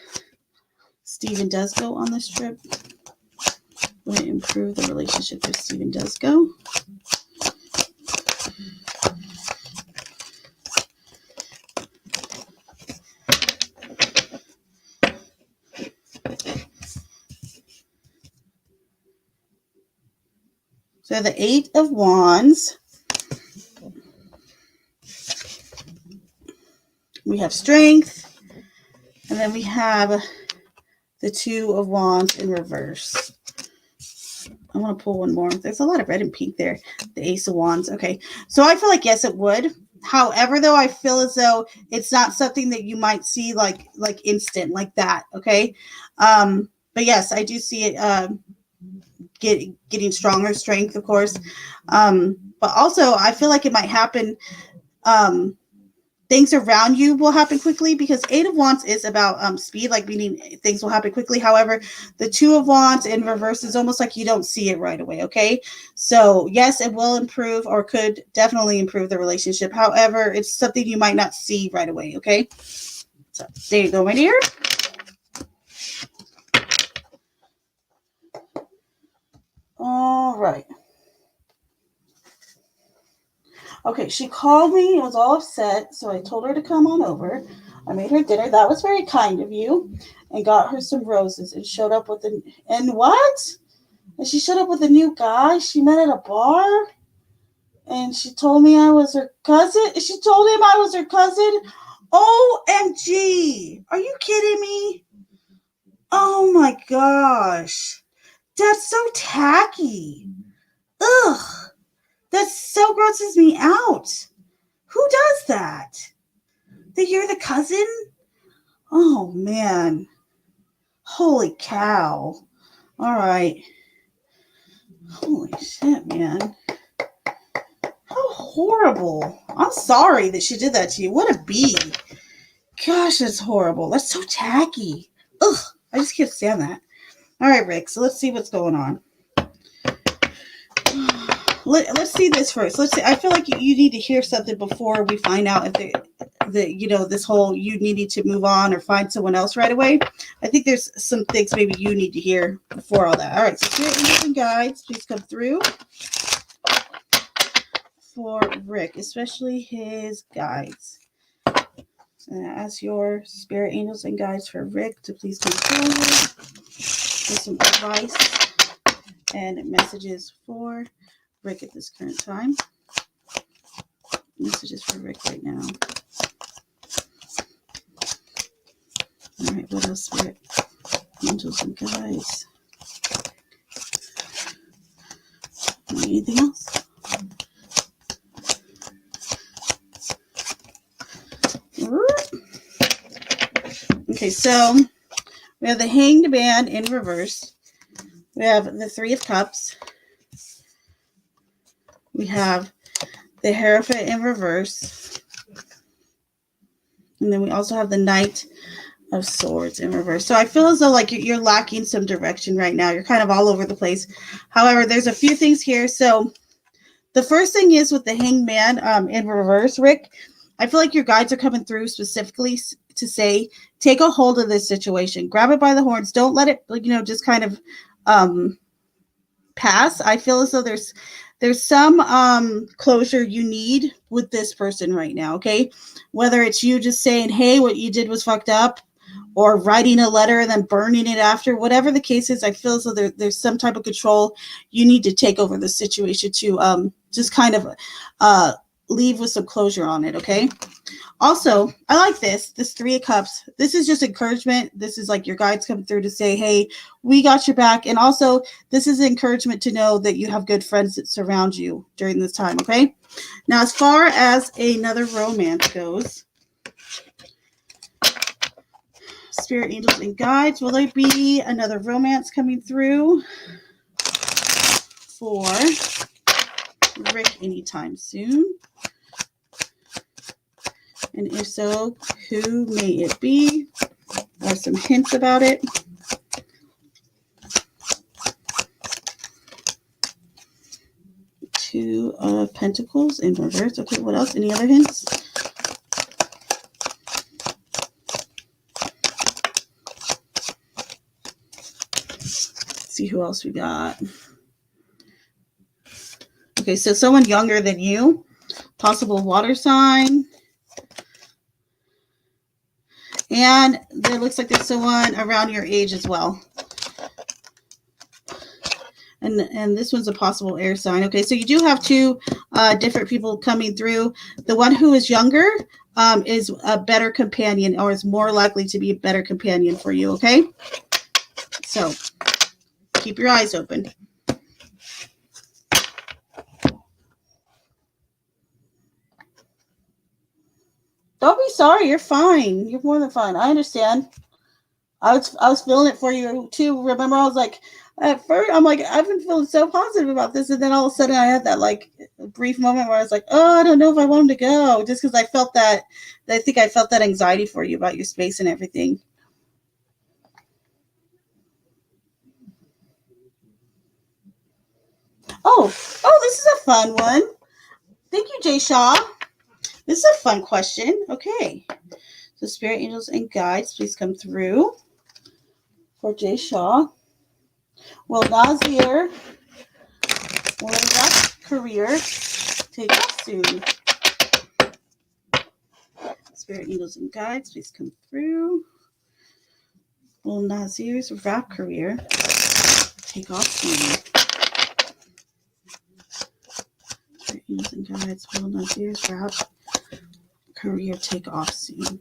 Stephen does go on this trip? Would it improve the relationship if Stephen does go? So the 8 of Wands. We have strength. And then we have the 2 of Wands in reverse. I want to pull one more. There's a lot of red and pink there. The Ace of Wands. Okay. So I feel like, yes, it would. However, though, I feel as though it's not something that you might see like instant like that. Okay. But yes, I do see it getting stronger strength, of course. But also I feel like it might happen. Things around you will happen quickly because 8 of Wands is about speed, like meaning things will happen quickly. However, the 2 of Wands in reverse is almost like you don't see it right away. Okay. So yes, it will improve or could definitely improve the relationship. However, it's something you might not see right away. Okay. So there you go, my dear. All right. Okay, she called me and was all upset, so I told her to come on over. I made her dinner. That was very kind of you. And got her some roses and showed up with and what? And she showed up with a new guy she met at a bar. And she told me I was her cousin. She told him I was her cousin. OMG. Are you kidding me? Oh my gosh. That's so tacky. Ugh. That so grosses me out. Who does that? That you're the cousin? Oh man. Holy cow. All right. Holy shit, man. How horrible. I'm sorry that she did that to you. What a bee. Gosh, that's horrible. That's so tacky. Ugh. I just can't stand that. All right, Rick. So let's see what's going on. Let's see this first. Let's see. I feel like you need to hear something before we find out if this whole you needed to move on or find someone else right away. I think there's some things maybe you need to hear before all that. All right. So spirit angels and guides, please come through for Rick, especially his guides. And ask your spirit angels and guides for Rick to please come forward with some advice and messages for Rick at this current time. Messages for Rick right now. All right, what else, spirit angels and guides? Anything else? Okay, so we have the Hanged Man in reverse. We have the Three of Cups. We have the Hierophant in reverse. And then we also have the Knight of Swords in reverse. So I feel as though like you're lacking some direction right now. You're kind of all over the place. However, there's a few things here. So the first thing is with the Hanged Man in reverse, Rick, I feel like your guides are coming through specifically to say, take a hold of this situation. Grab it by the horns. Don't let it, just kind of pass. I feel as though there's some closure you need with this person right now, okay? Whether it's you just saying, hey, what you did was fucked up, or writing a letter and then burning it after, whatever the case is, I feel as though there's some type of control you need to take over the situation to just kind of leave with some closure on it, okay? Also, I like this Three of Cups. This is just encouragement. This is like your guides come through to say, hey, we got your back. And also, this is encouragement to know that you have good friends that surround you during this time, okay? Now, as far as another romance goes, spirit angels and guides, will there be another romance coming through for Rick anytime soon? And if so, who may it be? I have some hints about it. Two of Pentacles in reverse. Okay, what else? Any other hints? Let's see who else we got. Okay, so someone younger than you. Possible water sign. And there looks like there's someone around your age as well. And this one's a possible air sign. Okay, so you do have two different people coming through. The one who is younger is a better companion, or is more likely to be a better companion for you, okay? So keep your eyes open. Don't be sorry. You're fine. You're more than fine. I understand. I was feeling it for you too. Remember, I was like, at first, I'm like, I've been feeling so positive about this, and then all of a sudden, I had that like brief moment where I was like, oh, I don't know if I want him to go, just because I felt that. I think I felt that anxiety for you about your space and everything. Oh, this is a fun one. Thank you, Jay Shaw. This is a fun question. Okay. So spirit angels and guides, please come through for Jay Shaw. Will Nazir, will that career take off soon? Spirit angels and guides, please come through. Will Nazir's rap career take off soon? Spirit angels and guides, will Nazir's rap career take off soon?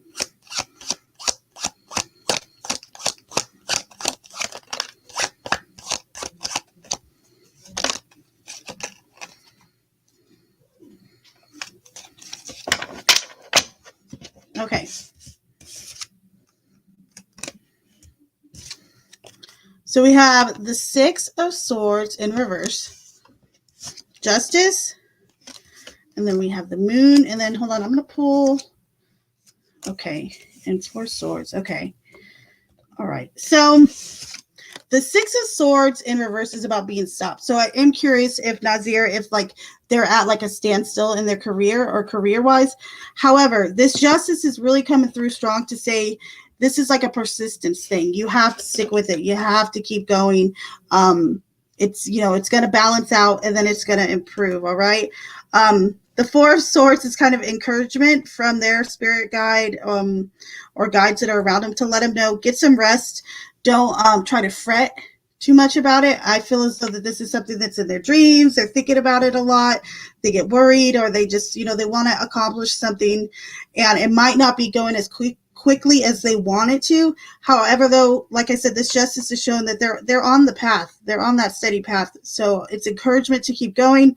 Okay. So we have the Six of Swords in reverse, Justice, and then we have the Moon, and then hold on, I'm going to pull, okay, and Four Swords, okay. All right, so the Six of Swords in reverse is about being stopped. So I am curious if Nazir, if like they're at like a standstill in their career or career-wise. However, this Justice is really coming through strong to say this is like a persistence thing. You have to stick with it. You have to keep going. It's, you know, it's going to balance out and then it's going to improve. All right. The Four of Swords is kind of encouragement from their spirit guide or guides that are around them to let them know, get some rest. Don't try to fret too much about it. I feel as though that this is something that's in their dreams. They're thinking about it a lot. They get worried, or they just, you know, they want to accomplish something, and it might not be going as quickly as they want it to. However, though, like I said, this Justice is showing that they're on the path. They're on that steady path. So it's encouragement to keep going.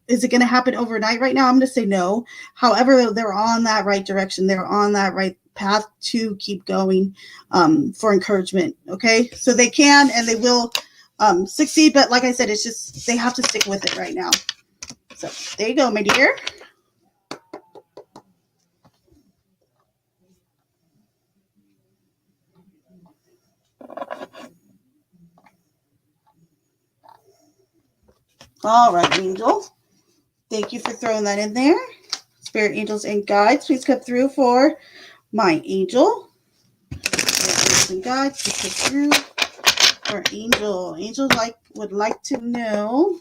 Is it going to happen overnight right now? I'm going to say no. However, they're on that right direction. They're on that right path to keep going for encouragement. Okay. So they can and they will succeed. But like I said, it's just they have to stick with it right now. So there you go, my dear. All right, Angel. Thank you for throwing that in there. Spirit angels and guides, please come through for my angel. Spirit angels and guides, please come through for Angel. Angel would like to know.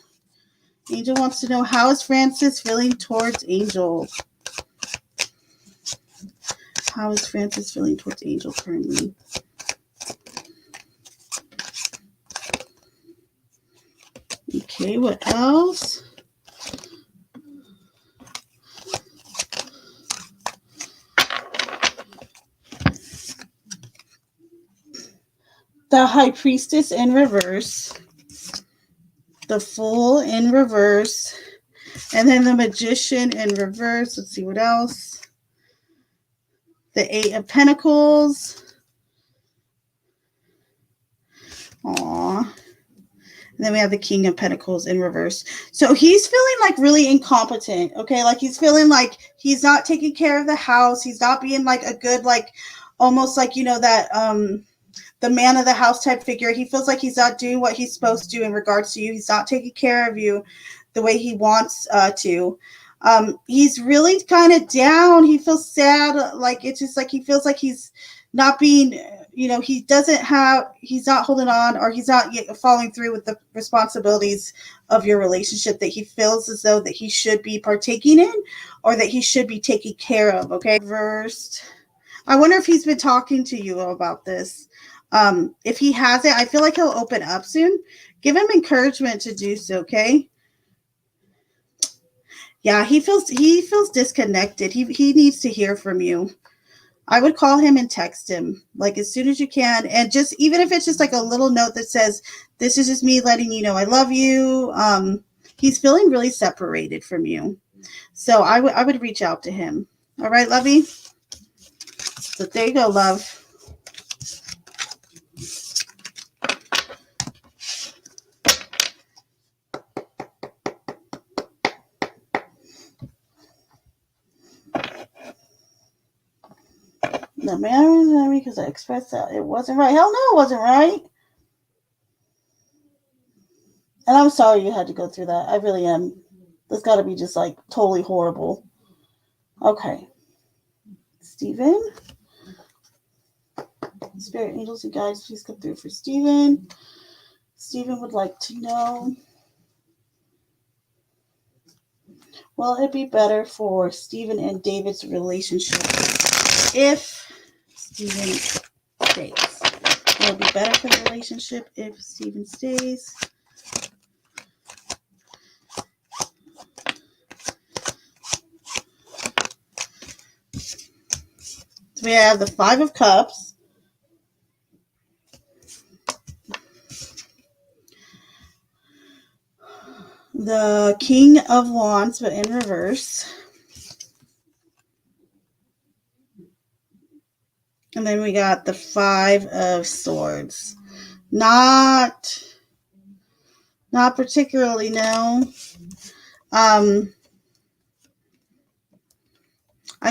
Angel wants to know, how is Francis feeling towards Angel? How is Francis feeling towards Angel currently? Okay, what else? The High Priestess in reverse. The Fool in reverse. And then the Magician in reverse. Let's see what else. The Eight of Pentacles. Aww. And then we have the King of Pentacles in reverse. So he's feeling like really incompetent. Okay. Like he's feeling like he's not taking care of the house. He's not being like a good, like almost like, you know, that, the man of the house type figure. He feels like he's not doing what he's supposed to in regards to you. He's not taking care of you the way he wants to. He's really kind of down. He feels sad. Like it's just like he feels like he's not being, you know, he's not holding on, or he's not yet following through with the responsibilities of your relationship that he feels as though that he should be partaking in, or that he should be taking care of. Okay. Reversed. I wonder if he's been talking to you about this. If he hasn't, I feel like he'll open up soon. Give him encouragement to do so, okay? Yeah, he feels disconnected. He needs to hear from you. I would call him and text him like as soon as you can, and just even if it's just like a little note that says, "This is just me letting you know I love you." He's feeling really separated from you, so I would reach out to him. All right, lovey. So there you go, love. The man because I expressed that it wasn't right. Hell no, it wasn't right. And I'm sorry you had to go through that. I really am. That's got to be just like totally horrible. Okay. Steven. Spirit angels and guides, please come through for Steven. Steven would like to know, will it be better for Steven and David's relationship if Steven stays? Will it be better for the relationship if Steven stays? So we have the Five of Cups. The King of Wands, but in reverse. And then we got the Five of Swords. Not particularly, no. I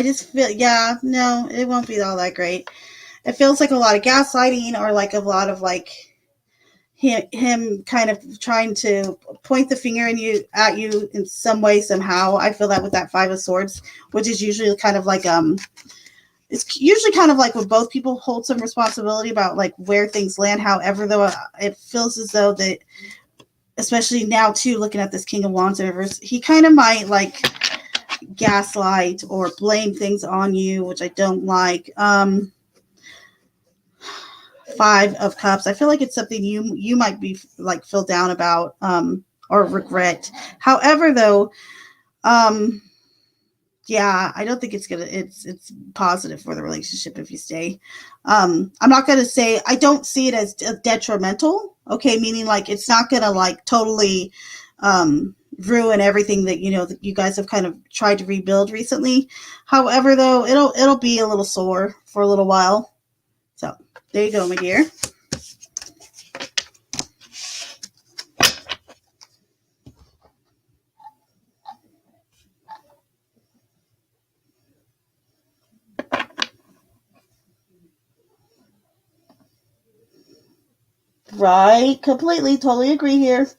just feel, yeah, no, it won't be all that great. It feels like a lot of gaslighting, or like a lot of like him kind of trying to point the finger at you in some way, somehow. I feel that with that Five of Swords, which is usually kind of like it's usually kind of like when both people hold some responsibility about like where things land. However, though, it feels as though that, especially now too, looking at this King of Wands in reverse, he kind of might like gaslight or blame things on you, which I don't like. Five of Cups, I feel like it's something you might be like feel down about, or regret. However, though, yeah, I don't think it's positive for the relationship if you stay. I'm not gonna say, I don't see it as detrimental, okay, meaning like it's not gonna like totally ruin everything that that you guys have kind of tried to rebuild recently. However, though, it'll be a little sore for a little while. So there you go, my dear. Right, completely, totally agree here.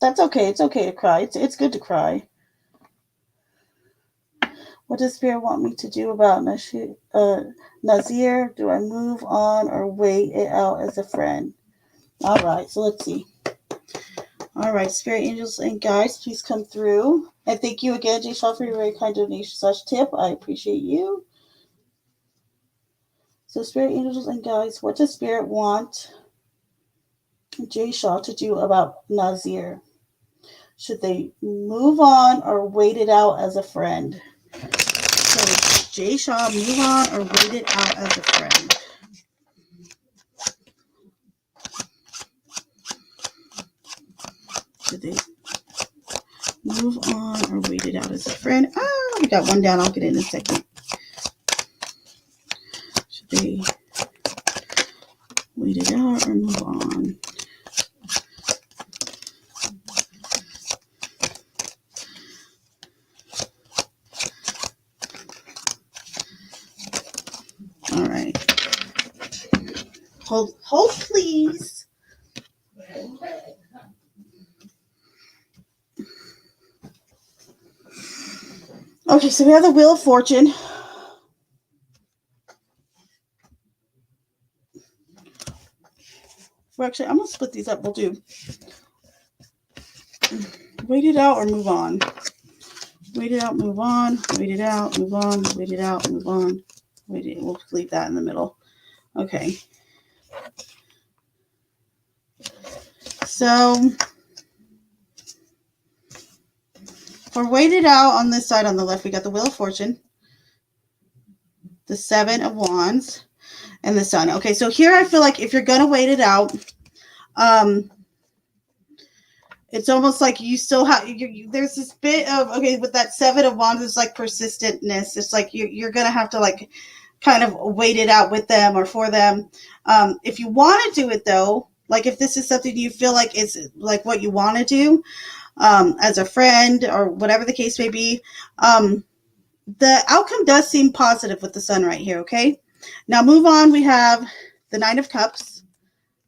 That's okay. It's okay to cry. It's good to cry. What does Spirit want me to do about Nazir? Do I move on or wait it out as a friend? All right, so let's see. All right, Spirit Angels and Guides, please come through. And thank you again, Jay Shaw, for your very kind donation / tip. I appreciate you. So, Spirit Angels and Guides, what does Spirit want Jay Shaw to do about Nazir? Should they move on or wait it out as a friend? So, Jay Shaw, move on or wait it out as a friend? Should they move on or wait it out as a friend? We got one down. I'll get it in a second. Should they wait it out or move on? All right. Hold, please. Okay, so we have the Wheel of Fortune. Actually, I'm going to split these up. We'll do wait it out or move on. Wait it out, move on. Wait it out, move on. Wait it out, move on. We'll leave that in the middle. Okay. So, for wait it out on this side on the left, we got the Wheel of Fortune, the Seven of Wands, and the Sun. Okay, so here I feel like if you're going to wait it out, it's almost like you still have, there's this bit of, okay, with that Seven of Wands, it's like persistentness. It's like you're going to have to like kind of wait it out with them or for them. If you want to do it though, like if this is something you feel like is like what you want to do as a friend or whatever the case may be, the outcome does seem positive with the Sun right here, okay? Now move on, we have the Nine of Cups,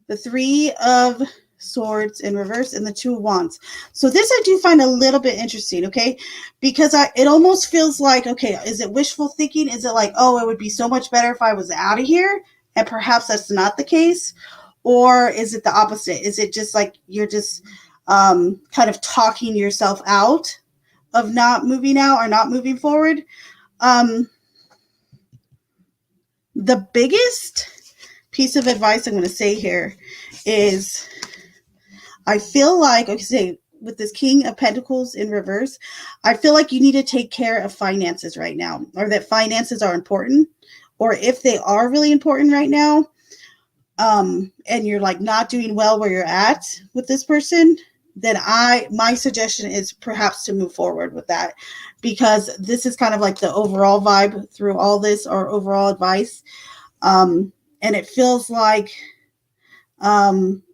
the Three of Swords in reverse, and the Two of Wands. So this I do find a little bit interesting, okay? Because it almost feels like, okay, is it wishful thinking? Is it like, oh, it would be so much better if I was out of here? And perhaps that's not the case. Or is it the opposite? Is it just like you're just kind of talking yourself out of not moving out or not moving forward? The biggest piece of advice I'm going to say here is I feel like, okay, with this King of Pentacles in reverse, I feel like you need to take care of finances right now, or that finances are important, or if they are really important right now, and you're like not doing well where you're at with this person, then my suggestion is perhaps to move forward with that, because this is kind of like the overall vibe through all this, or overall advice. And it feels like um,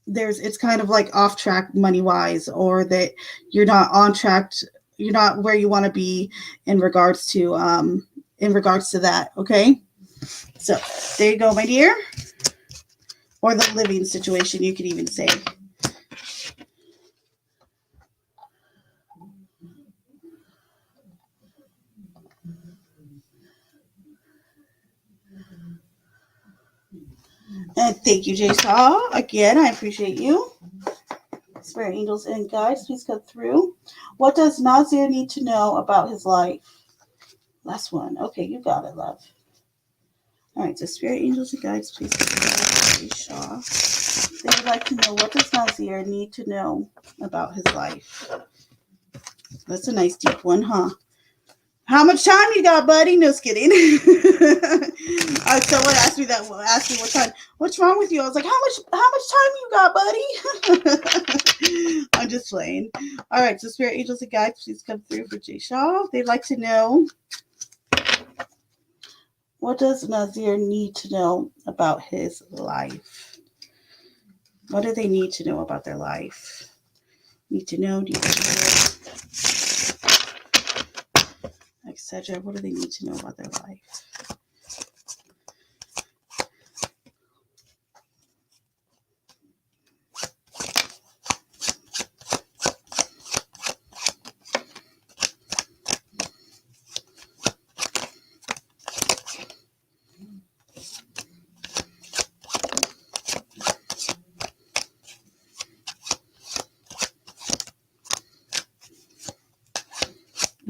it's kind of like off track money wise, or that you're not on track, you're not where you want to be in regards to that. Okay, so there you go, my dear, or the living situation, you could even say. And thank you, Jay Shaw. Again, I appreciate you. Spirit angels and guides, please come through. What does Nazir need to know about his life? Last one. Okay, you got it, love. All right, so spirit angels and guides, please come through. Jay Shaw. They would like to know, what does Nazir need to know about his life? That's a nice deep one, huh? How much time you got, buddy? No, just kidding. Someone asked me what time. What's wrong with you? I was like, how much time you got, buddy? I'm just playing. All right, so spirit angels and guides, please come through for Jay Shaw. They'd like to know, what does Nazir need to know about his life? What do they need to know about their life? Need to know, etc. What do they need to know about their life?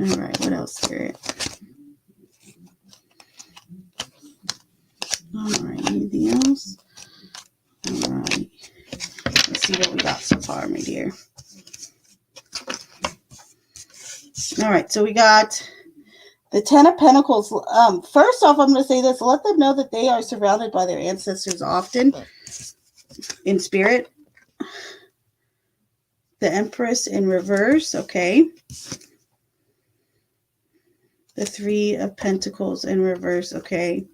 All right, what else, Spirit? All right, anything else? All right, let's see what we got so far, my dear. All right, so we got the Ten of Pentacles. First off, I'm going to say this. Let them know that they are surrounded by their ancestors often in spirit. The Empress in reverse, okay. The Three of Pentacles in reverse, okay.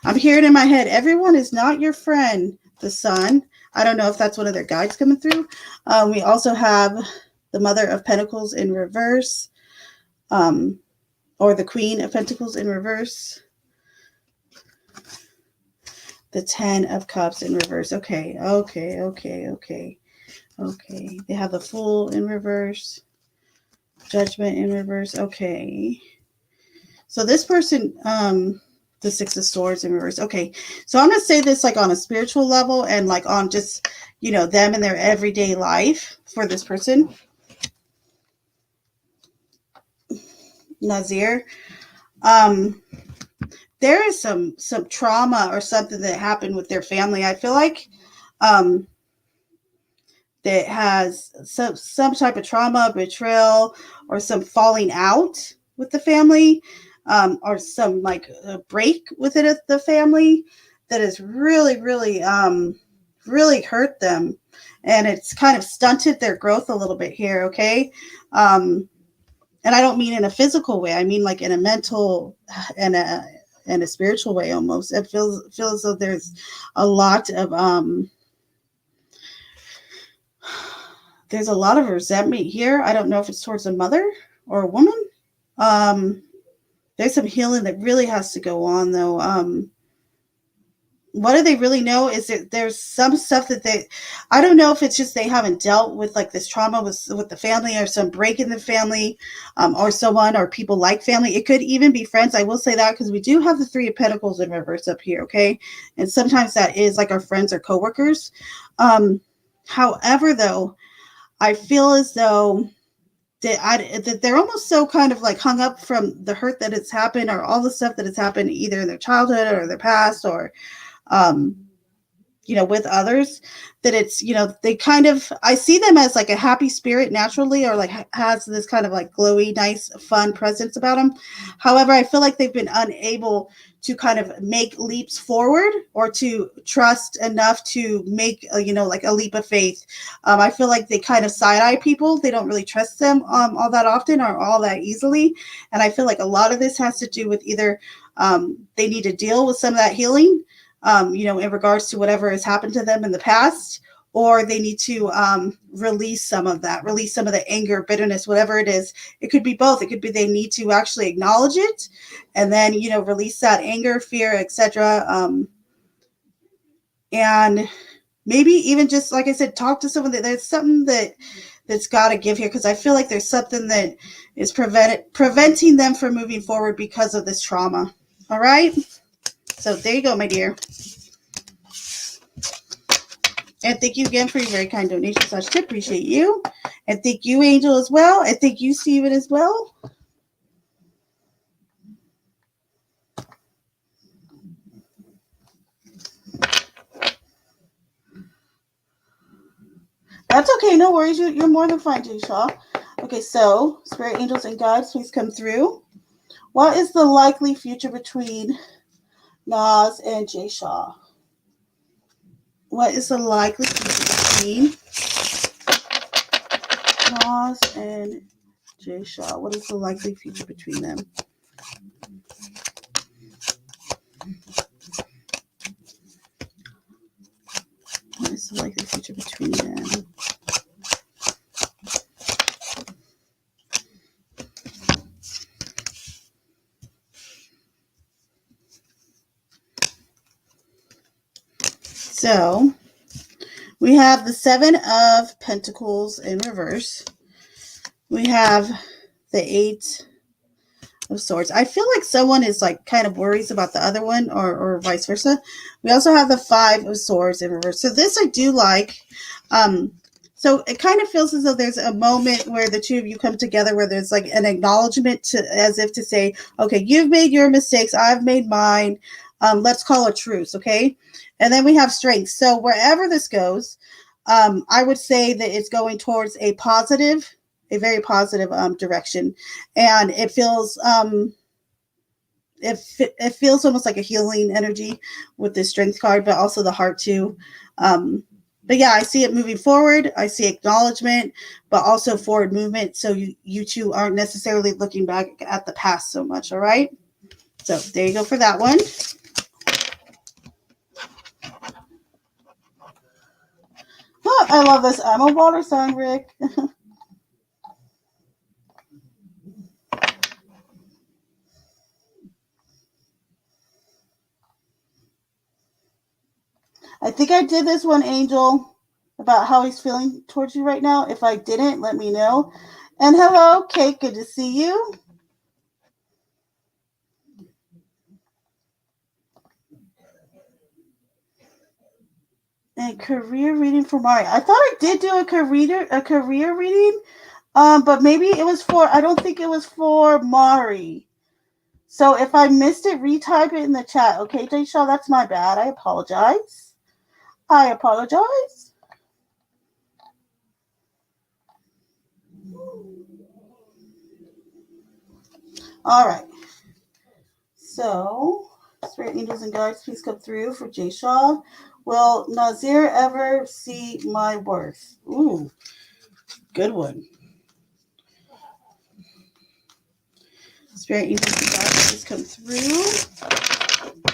I'm hearing in my head, everyone is not your friend. The Sun. I don't know if that's one of their guides coming through. We also have the Mother of Pentacles in reverse. Or the Queen of Pentacles in reverse. The Ten of Cups in reverse. Okay. They have the Fool in reverse. Judgment in reverse. Okay. So this person, the Six of Swords in reverse. Okay. So I'm going to say this like on a spiritual level and like on just, them in their everyday life for this person. Nazir. There is some trauma or something that happened with their family. I feel like that has some type of trauma, betrayal, or some falling out with the family, or some like a break within the family that has really, really, really hurt them, and it's kind of stunted their growth a little bit here. Okay. And I don't mean in a physical way. I mean like in a mental and a spiritual way almost. It feels as though there's a lot of resentment here. I don't know if it's towards a mother or a woman. There's some healing that really has to go on though. What do they really know is that there's some stuff that I don't know if it's just they haven't dealt with like this trauma with the family, or some break in the family, or someone or people like family. It could even be friends. I will say that because we do have the Three of Pentacles in reverse up here. Okay. And sometimes that is like our friends or coworkers. However, though, I feel as though that they're almost so kind of like hung up from the hurt that has happened, or all the stuff that has happened either in their childhood or their past, or with others, that it's, they kind of, I see them as like a happy spirit naturally, or like has this kind of like glowy, nice, fun presence about them. However, I feel like they've been unable to kind of make leaps forward or to trust enough to make, like a leap of faith. I feel like they kind of side eye people. They don't really trust them all that often or all that easily. And I feel like a lot of this has to do with either they need to deal with some of that healing, in regards to whatever has happened to them in the past, or they need to release some of that, release some of the anger, bitterness, whatever it is. It could be both. It could be they need to actually acknowledge it and then, release that anger, fear, etc. And maybe even just, like I said, talk to someone. There's something that's got to give here, because I feel like there's something that is preventing them from moving forward because of this trauma. All right. So there you go, my dear. And thank you again for your very kind donation / tip. Appreciate you. And thank you, Angel, as well. And thank you, Stephen, as well. That's okay. No worries. You're more than fine, Jay Shaw. Okay, so spirit angels and guides, please come through. What is the likely future between Nas and Jay Shaw? What is the likely future between Nas and Jay Shaw? What is the likely future between them? What is the likely future between them? So we have the Seven of Pentacles in reverse. We have the Eight of Swords. I feel like someone is like kind of worries about the other one, or vice versa. We also have the Five of Swords in reverse. So this I do like. So it kind of feels as though there's a moment where the two of you come together, where there's like an acknowledgement, to, as if to say, okay, you've made your mistakes, I've made mine. Let's call a truce, okay? And then we have Strength. So wherever this goes, I would say that it's going towards a very positive direction, and it feels it feels almost like a healing energy with the Strength card, but also the Heart too. But yeah, I see it moving forward. I see acknowledgement, but also forward movement. So you two aren't necessarily looking back at the past so much. All right. So there you go for that one. Oh, I love this. I'm a water sign, Rick. I think I did this one, Angel, about how he's feeling towards you right now. If I didn't, let me know. And hello, Kate. Good to see you. And career reading for Mari. I thought I did do a career reading, but maybe it was for. I don't think it was for Mari. So if I missed it, retype it in the chat. Okay, Jay Shaw, that's my bad. I apologize. I apologize. All right. So, Spirit Angels and Guides, please come through for Jay Shaw. Will Nazir ever see my worth? Ooh, good one. Spirit Angels and Guides, please come through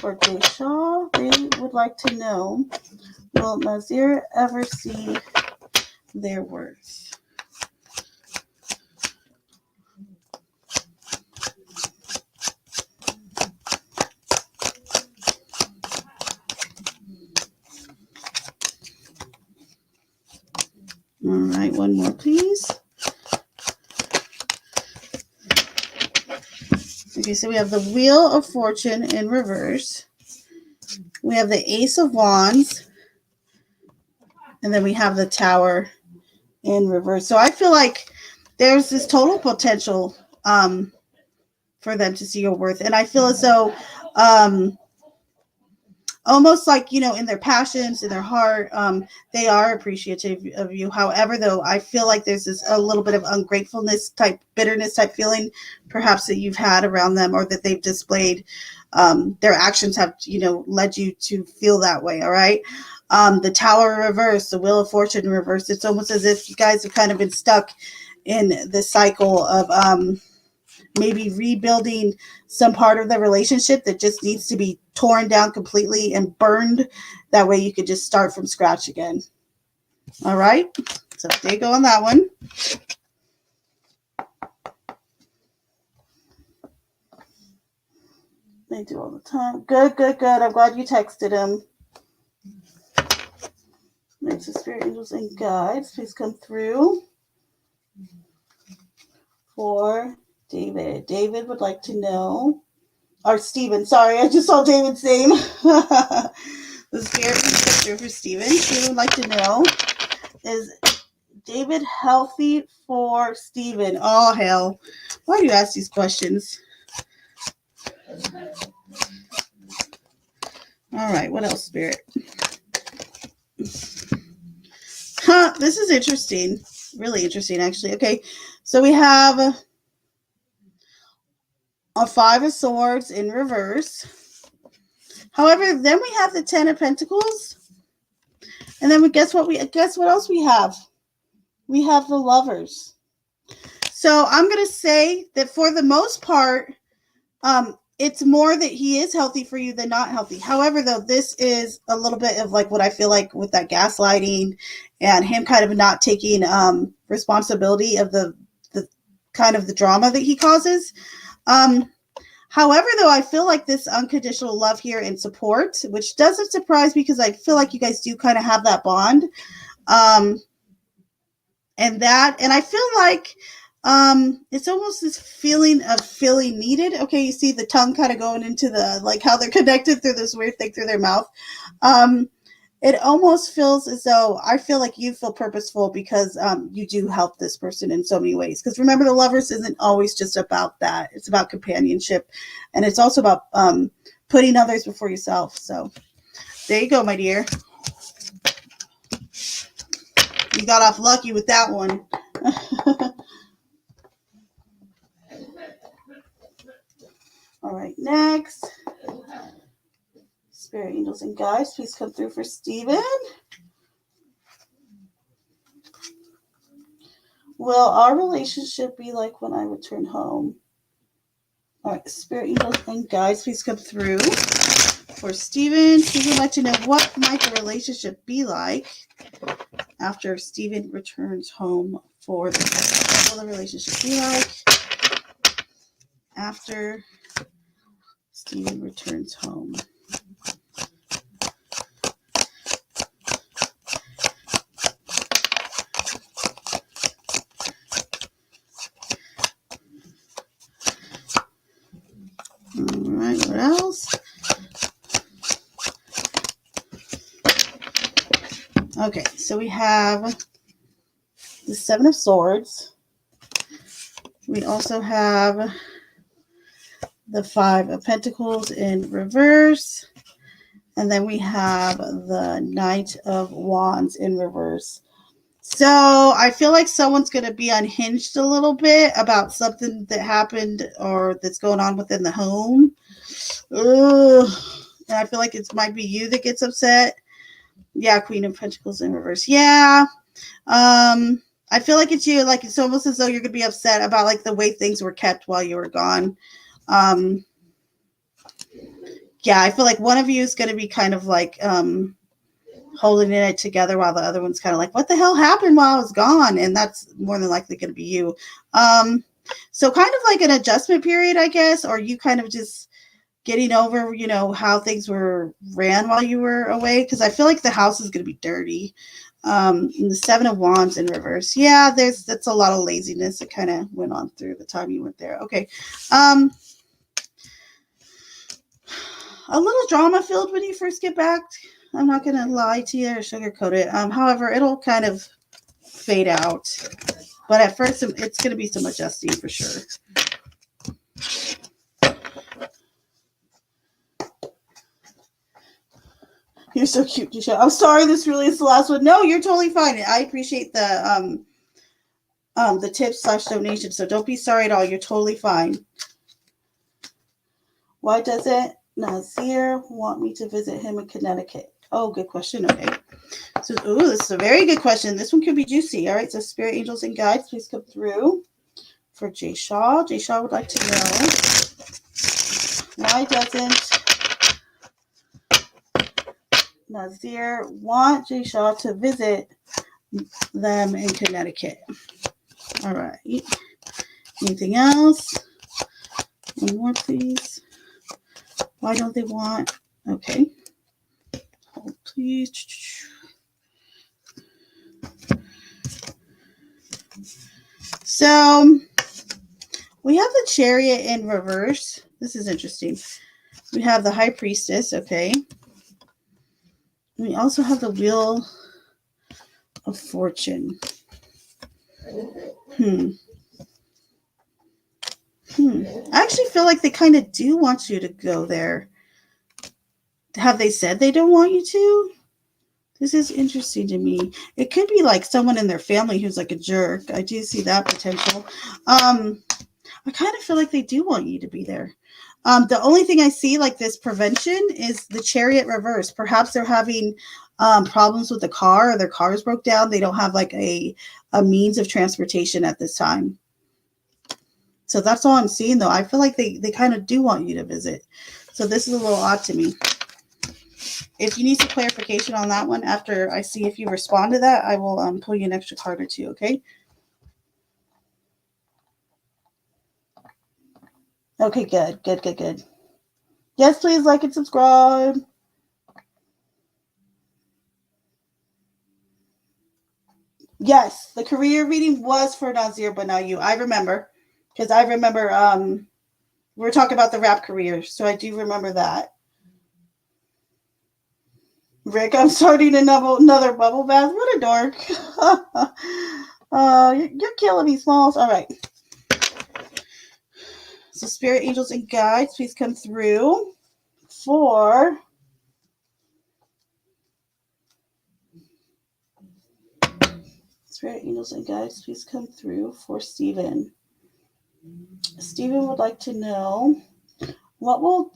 for Jay Shaw. They would like to know, will Nazir ever see their worth? All right, one more, please. Okay, so we have the Wheel of Fortune in reverse. We have the Ace of Wands. And then we have the Tower in reverse. So I feel like there's this total potential for them to see your worth. And I feel as though almost like, in their passions, in their heart, they are appreciative of you. However, though, I feel like there's this a little bit of ungratefulness type, bitterness type feeling, perhaps that you've had around them, or that they've displayed. Their actions have, led you to feel that way. All right. The Tower reverse, the Wheel of Fortune reverse. It's almost as if you guys have kind of been stuck in this cycle of maybe rebuilding some part of the relationship that just needs to be torn down completely and burned. That way you could just start from scratch again. All right. So there you go on that one. They do all the time. Good, good, good. I'm glad you texted him. Thanks to spirit angels and guides. Please come through for David. David would like to know, or Stephen, sorry, I just saw David's name. The spirit please come through for Stephen. Stephen would like to know, is David healthy for Stephen? Oh, hell. Why do you ask these questions? All right, what else, Spirit? This is interesting. Really interesting, actually. Okay, so we have a 5 of Swords in reverse. However, then we have the 10 of Pentacles. And then guess what else we have? We have the Lovers. So I'm going to say that for the most part, it's more that he is healthy for you than not healthy. However, though, this is a little bit of like what I feel like with that gaslighting and him kind of not taking responsibility of the kind of the drama that he causes. However, though, I feel like this unconditional love here and support, which doesn't surprise me because I feel like you guys do kind of have that bond. And I feel like it's almost this feeling of feeling needed. Okay, you see the tongue kind of going into the, like how they're connected through this weird thing through their mouth. It almost feels as though I feel like you feel purposeful because you do help this person in so many ways. Because remember, the Lovers isn't always just about that. It's about companionship. And it's also about putting others before yourself. So there you go, my dear. You got off lucky with that one. All right, next. Spirit angels and guides, please come through for Stephen. Will our relationship be like when I return home? All right, Spirit angels and guides, please come through for Stephen. Stephen would like to know, what might the relationship be like after Stephen returns home for the what will the relationship be like after Stephen returns home? All right, what else? Okay, so we have the 7 of Swords. We also have the 5 of Pentacles in reverse. And then we have the Knight of Wands in reverse. So I feel like someone's going to be unhinged a little bit about something that happened or that's going on within the home. Ugh. And I feel like it might be you that gets upset. Yeah, Queen of Pentacles in reverse. Yeah. I feel like it's you. Like it's almost as though you're going to be upset about like the way things were kept while you were gone. Yeah, I feel like one of you is going to be kind of like holding it together while the other one's kind of like, what the hell happened while I was gone? And that's more than likely going to be you. So kind of like an adjustment period, I guess, or you kind of just getting over, how things were ran while you were away. Because I feel like the house is going to be dirty. And the 7 of Wands in reverse. Yeah, that's a lot of laziness that kind of went on through the time you went there. Okay. A little drama filled when you first get back. I'm not going to lie to you or sugarcoat it. However, it'll kind of fade out. But at first, it's going to be some adjusting for sure. You're so cute, Jisha. I'm sorry, this really is the last one. No, you're totally fine. I appreciate the tips / donation. So don't be sorry at all. You're totally fine. Why doesn't Nazir want me to visit him in Connecticut? Oh, good question. Okay. So, this is a very good question. This one could be juicy. All right. So, spirit angels and guides, please come through for Jay Shaw. Jay Shaw would like to know, why doesn't Nazir want Jay Shaw to visit them in Connecticut? All right. Anything else? One more, please. Why don't they want? Okay. Hold, please. So we have the Chariot in reverse. This is interesting. We have the High Priestess. Okay. We also have the Wheel of Fortune. I actually feel like they kind of do want you to go there. Have they said they don't want you to? This is interesting to me. It could be like someone in their family who's like a jerk. I do see that potential. I kind of feel like they do want you to be there. The only thing I see like this prevention is the Chariot reverse. Perhaps they're having problems with the car, or their cars broke down. They don't have like a means of transportation at this time. So that's all I'm seeing, though. I feel like they kind of do want you to visit. So this is a little odd to me. If you need some clarification on that one, after I see if you respond to that, I will pull you an extra card or two, okay? Okay, good. Yes, please like and subscribe. Yes, the career reading was for Nazir, but not you. I remember. Because I remember we were talking about the rap career, so I do remember that. Rick, I'm starting another bubble bath. What a dork. You're killing me, Smalls. All right. So spirit angels and guides, please come through for spirit angels and guides, please come through for Stephen. Stephen would like to know, what will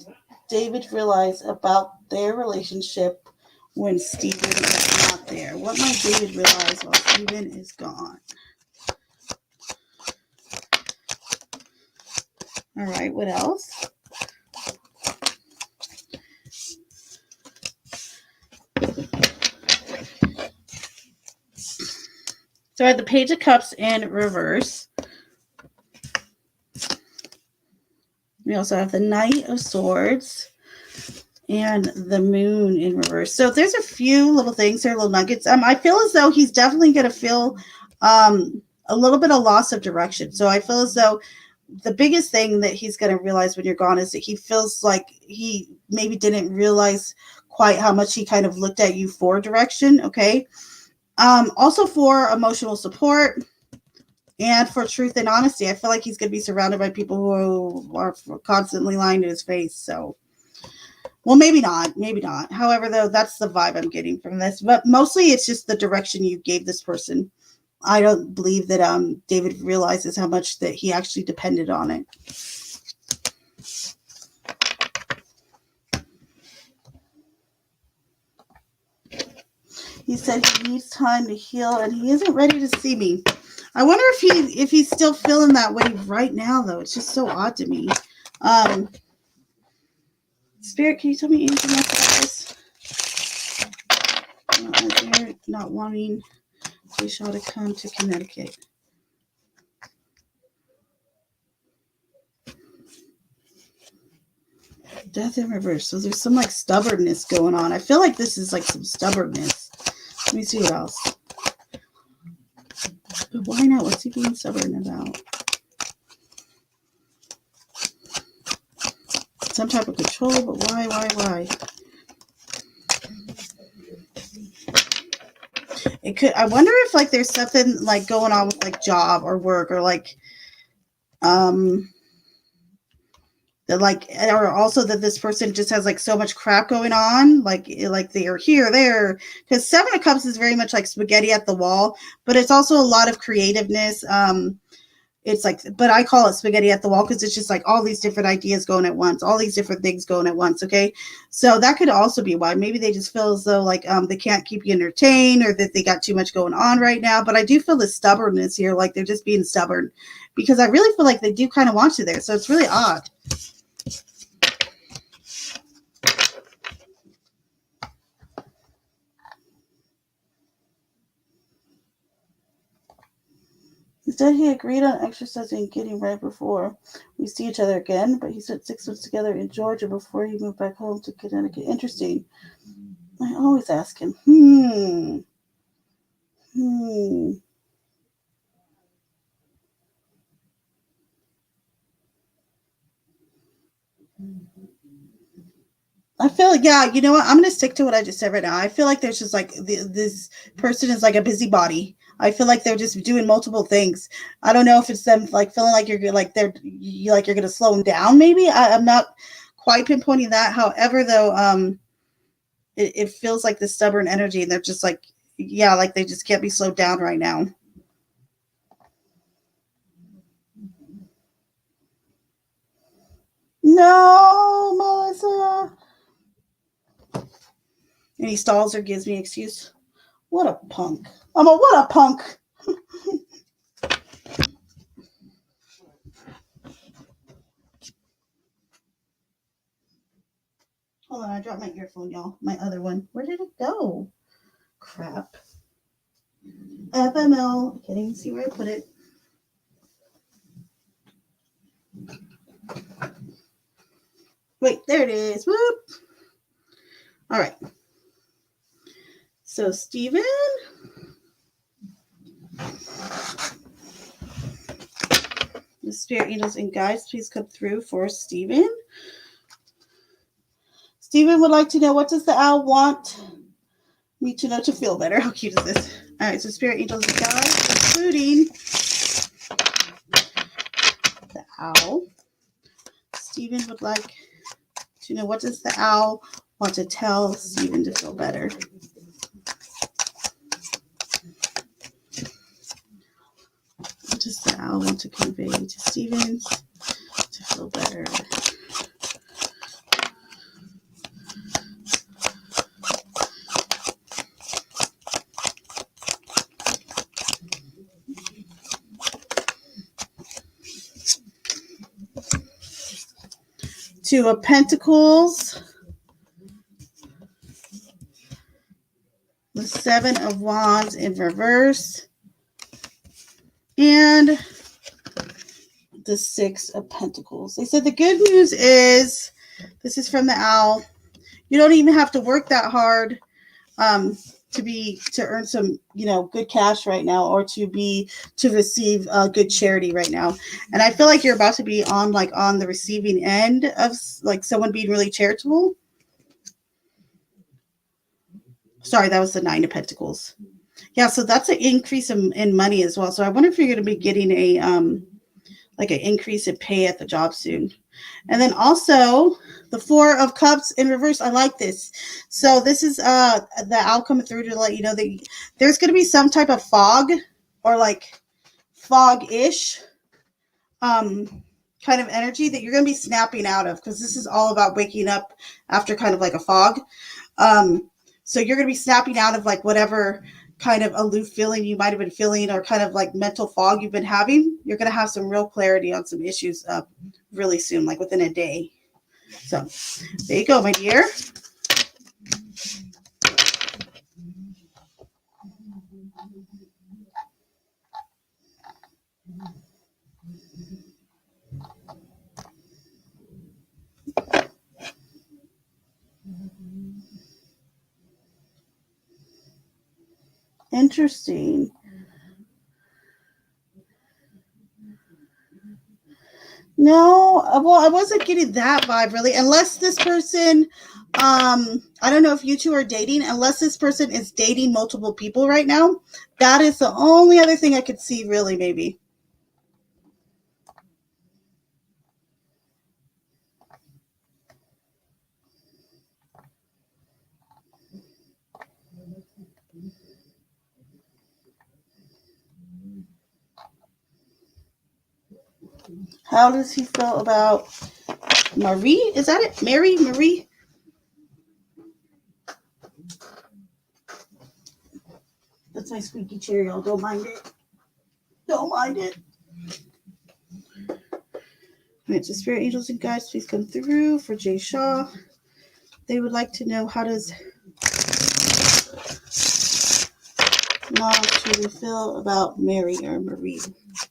David realize about their relationship when Stephen is not there? What might David realize while Stephen is gone? All right, what else? So I had the Page of Cups in reverse. We also have the Knight of Swords and the Moon in reverse. So there's a few little things there, little nuggets. I feel as though he's definitely going to feel a little bit of loss of direction. So I feel as though the biggest thing that he's going to realize when you're gone is that he feels like he maybe didn't realize quite how much he kind of looked at you for direction. Okay. Also for emotional support and for truth and honesty. I feel like he's going to be surrounded by people who are constantly lying to his face. So, well, maybe not. However, though, that's the vibe I'm getting from this. But mostly it's just the direction you gave this person. I don't believe that David realizes how much that he actually depended on it. He said he needs time to heal and he isn't ready to see me. I wonder if he's still feeling that way right now, though. It's just so odd to me. Spirit, can you tell me anything else about this? Not wanting Shaw to come to Connecticut. Death in reverse. So there's some like stubbornness going on. I feel like this is like some stubbornness. Let me see what else. But why not? What's he being stubborn about? Some type of control, but why? It could. I wonder if like there's something like going on with like job or work or like the like, or also that this person just has like so much crap going on, like they are here, there, because Seven of Cups is very much like spaghetti at the wall, but it's also a lot of creativeness. It's like, but I call it spaghetti at the wall because it's just like all these different ideas going at once, all these different things going at once. Okay. So that could also be why maybe they just feel as though like they can't keep you entertained or that they got too much going on right now. But I do feel the stubbornness here, like they're just being stubborn because I really feel like they do kind of want you there. So it's really odd. Instead, he agreed on exercising and getting right before we see each other again, but he spent 6 months together in Georgia before he moved back home to Connecticut. Interesting. I always ask him, I feel like, yeah, you know what? I'm going to stick to what I just said right now. I feel like there's just like this person is like a busybody. I feel like they're just doing multiple things. I don't know if it's them like feeling like you're like you're going to slow them down. Maybe I'm not quite pinpointing that. However, though, it feels like this stubborn energy, and they're just like, yeah, like they just can't be slowed down right now. No, Melissa. And he stalls or gives me an excuse. What a punk. What a punk. Hold on, I dropped my earphone, y'all. My other one. Where did it go? Crap. FML. I can't even see where I put it. Wait, there it is. Whoop. All right. So, Steven. The spirit angels and guides, please come through for Steven. Steven would like to know, what does the owl want me to know to feel better? How cute is this? All right, so spirit angels and guides, including the owl. Steven would like to know, what does the owl want to tell Steven to feel better? What does the owl want to convey to Steven to feel better? Two of Pentacles, the Seven of Wands in reverse, and the Six of Pentacles. They said the good news is, this is from the owl, you don't even have to work that hard to earn some, good cash right now, or to receive good charity right now. And I feel like you're about to be on the receiving end of like someone being really charitable. Sorry, that was the Nine of Pentacles. Yeah, so that's an increase in money as well. So I wonder if you're going to be getting an increase in pay at the job soon. And then also the Four of Cups in reverse. I like this. So this is the outcome through to let you know that there's going to be some type of fog, or like fog-ish kind of energy that you're going to be snapping out of, because this is all about waking up after kind of like a fog. So you're going to be snapping out of like whatever kind of aloof feeling you might have been feeling, or kind of like mental fog you've been having. You're going to have some real clarity on some issues really soon, like within a day. So there you go, my dear. Interesting. No, well, I wasn't getting that vibe really, unless this person, I don't know if you two are dating, unless this person is dating multiple people right now. That is the only other thing I could see, really, maybe. How does he feel about Marie? Is that it? Marie? That's my squeaky chair, y'all. Don't mind it. Don't mind it. Alright, so spirit angels and guides, please come through for Jay Shaw. They would like to know, how does Mom truly feel about Mary or Marie?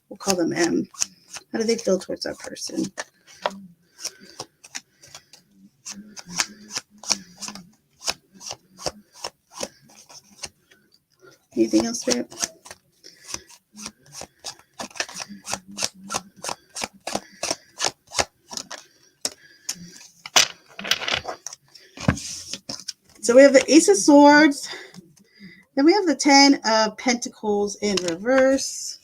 We'll call them M. How do they feel towards that person? Anything else, Spirit? So we have the Ace of Swords. Then we have the 10 of Pentacles in reverse.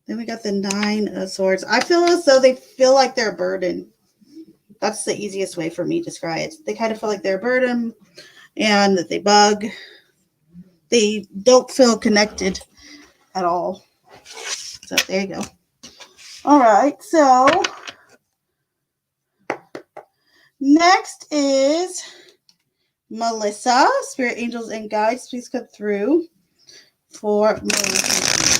Then we got the 9 of Swords. I feel as though they feel like they're a burden. That's the easiest way for me to describe it. They kind of feel like they're a burden and that they bug. They don't feel connected at all. So there you go. All right. So next is Melissa. Spirit angels and guides, please come through for Melissa.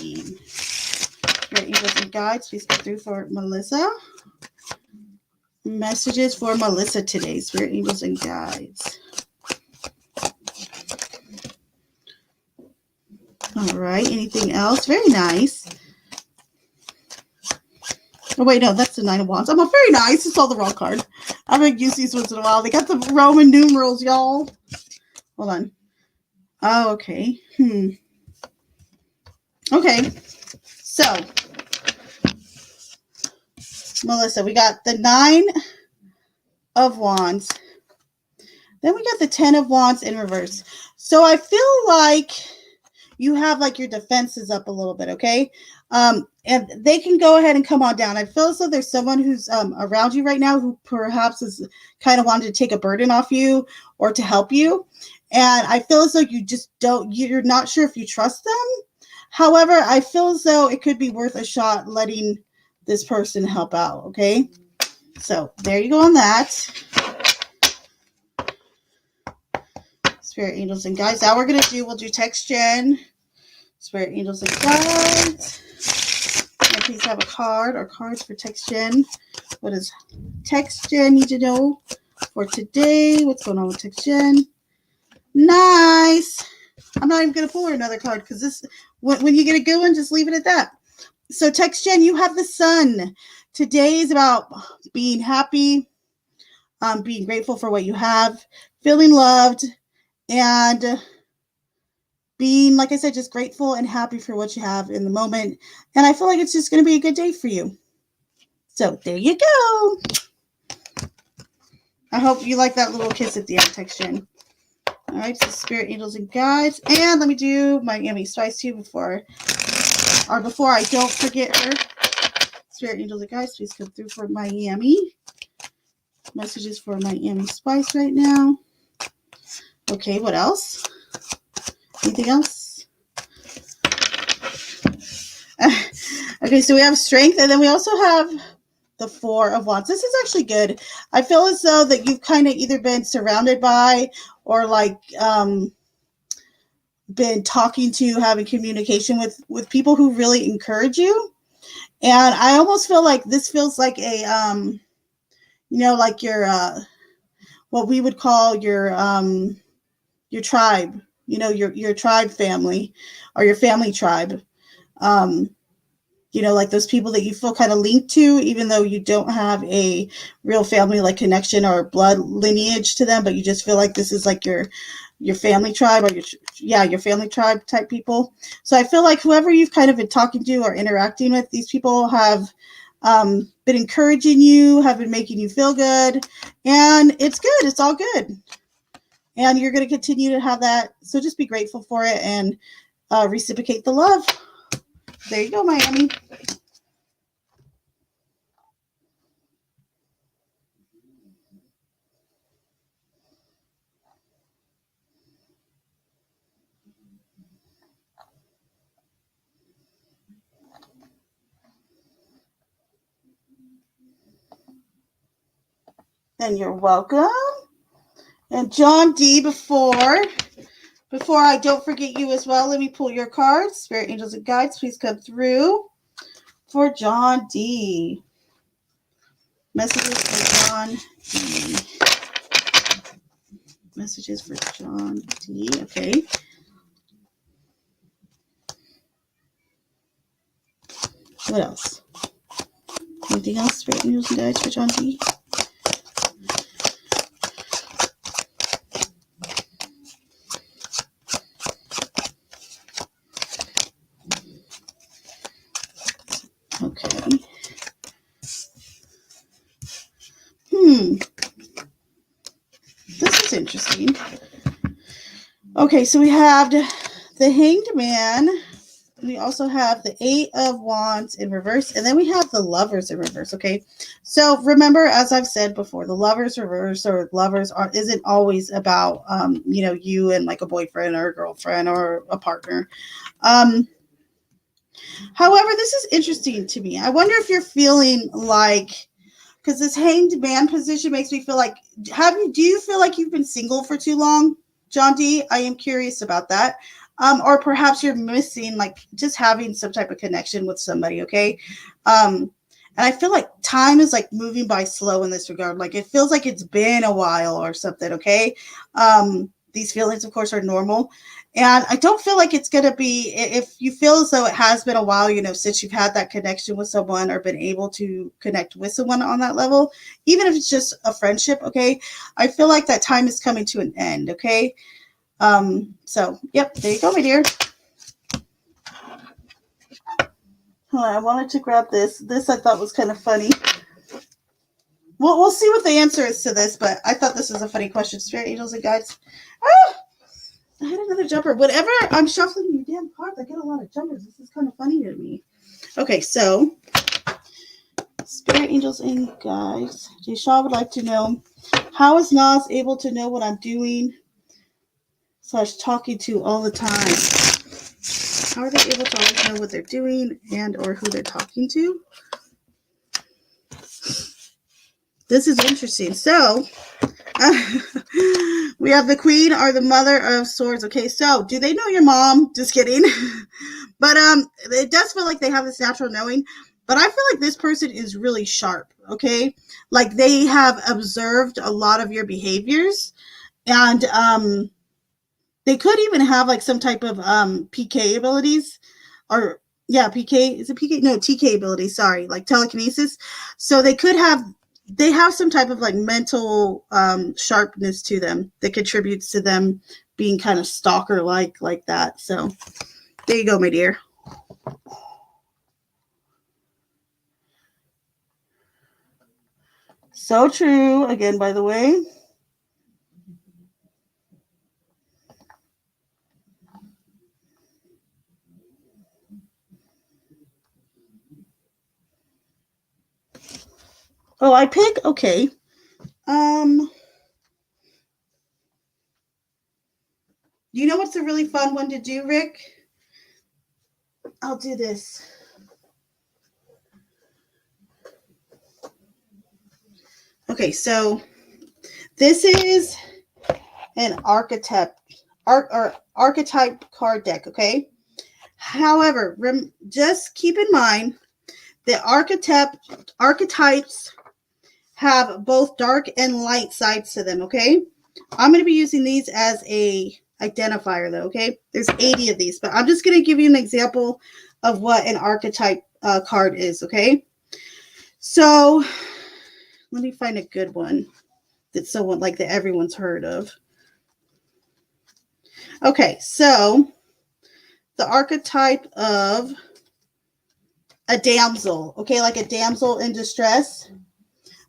Spirit angels and guides, please come through for Melissa. Messages for Melissa today. Spirit angels and guides. All right. Anything else? Very nice. Oh, wait, no, that's the 9 of Wands. I'm very nice. It's all the wrong card. I haven't used these once in a while. They got the Roman numerals, y'all. Hold on. Oh, okay. Okay. So, Melissa, we got the 9 of Wands. Then we got the 10 of Wands in reverse. So I feel like you have like your defenses up a little bit, okay? And they can go ahead and come on down. I feel as though there's someone who's around you right now who perhaps is kind of wanted to take a burden off you or to help you. And I feel as though you just you're not sure if you trust them. However, I feel as though it could be worth a shot letting this person help out, okay? So there you go on that. Spirit angels and guides. Now we'll do text gen. Spirit angels and guides. And please have a card or cards for text gen. What does text gen need to know for today? What's going on with text gen? Nice. I'm not even going to pull her another card because this, when you get a good one, just leave it at that. So text gen, you have the sun. Today is about being happy, being grateful for what you have, feeling loved, and being, like I said, just grateful and happy for what you have in the moment. And I feel like it's just going to be a good day for you. So there you go. I hope you like that little kiss at the end, text gen. All right, so spirit angels and guides. And let me do Miami Spice too before I don't forget her. Spirit angels and guides, please come through for Miami. Messages for Miami Spice right now. Okay, what else? Anything else? Okay, so we have strength, and then we also have the 4 of Wands. This is actually good. I feel as though that you've kind of either been surrounded by or like been talking to, having communication with people who really encourage you. And I almost feel like this feels like a like your what we would call your tribe, your tribe family or your family tribe. Like those people that you feel kind of linked to, even though you don't have a real family like connection or blood lineage to them, but you just feel like this is like your family tribe or your family tribe type people. So I feel like whoever you've kind of been talking to or interacting with, these people have been encouraging you, have been making you feel good, and it's good. It's all good. And you're going to continue to have that. So just be grateful for it and reciprocate the love. There you go, Miami. And you're welcome. And John D, before I don't forget you as well, let me pull your cards. Spirit, angels, and guides, please come through for John D. Messages for John D. Messages for John D. Okay. What else? Anything else? Spirit, angels, and guides for John D. Okay. This is interesting. Okay, so we have the Hanged Man. We also have the Eight of Wands in reverse, and then we have the Lovers in reverse. Okay, so remember, as I've said before, the Lovers reverse or lovers isn't always about you and like a boyfriend or a girlfriend or a partner. However, this is interesting to me. I wonder if you're feeling like, because this Hanged Man position makes me feel like, do you feel like you've been single for too long, John D? I am curious about that. Or perhaps you're missing like just having some type of connection with somebody, okay? And I feel like time is like moving by slow in this regard. Like it feels like it's been a while or something, okay? These feelings, of course, are normal. And I don't feel like it's going to be, if you feel as though it has been a while, since you've had that connection with someone or been able to connect with someone on that level, even if it's just a friendship, okay? I feel like that time is coming to an end, okay? So, yep, there you go, my dear. Hold on, I wanted to grab this. This I thought was kind of funny. We'll see what the answer is to this, but I thought this was a funny question. Spirit, angels, and guides. Ah! I had another jumper. Whenever I'm shuffling your damn cards, I get a lot of jumpers. This is kind of funny to me. Okay, so Spirit, angels, and guides. Jisha would like to know, how is Nas able to know what I'm doing / talking to all the time? How are they able to always know what they're doing and or who they're talking to? This is interesting. So we have the Queen or the Mother of Swords. Okay, so do they know your mom? Just kidding. But it does feel like they have this natural knowing. But I feel like this person is really sharp, okay? Like they have observed a lot of your behaviors. And they could even have like some type of PK abilities. Or, yeah, PK. Is it PK? No, TK abilities, sorry. Like telekinesis. So they have some type of like mental sharpness to them that contributes to them being kind of stalker like that. So there you go, my dear. So true. Again, by the way. Oh, I pick? Okay. You know what's a really fun one to do, Rick? I'll do this. Okay, so this is an archetype card deck, okay? However, just keep in mind that archetypes have both dark and light sides to them, okay? I'm going to be using these as a identifier, though, okay? There's 80 of these, but I'm just going to give you an example of what an archetype card is, okay? So let me find a good one that's someone like that everyone's heard of. Okay, so the archetype of a damsel, okay, like a damsel in distress.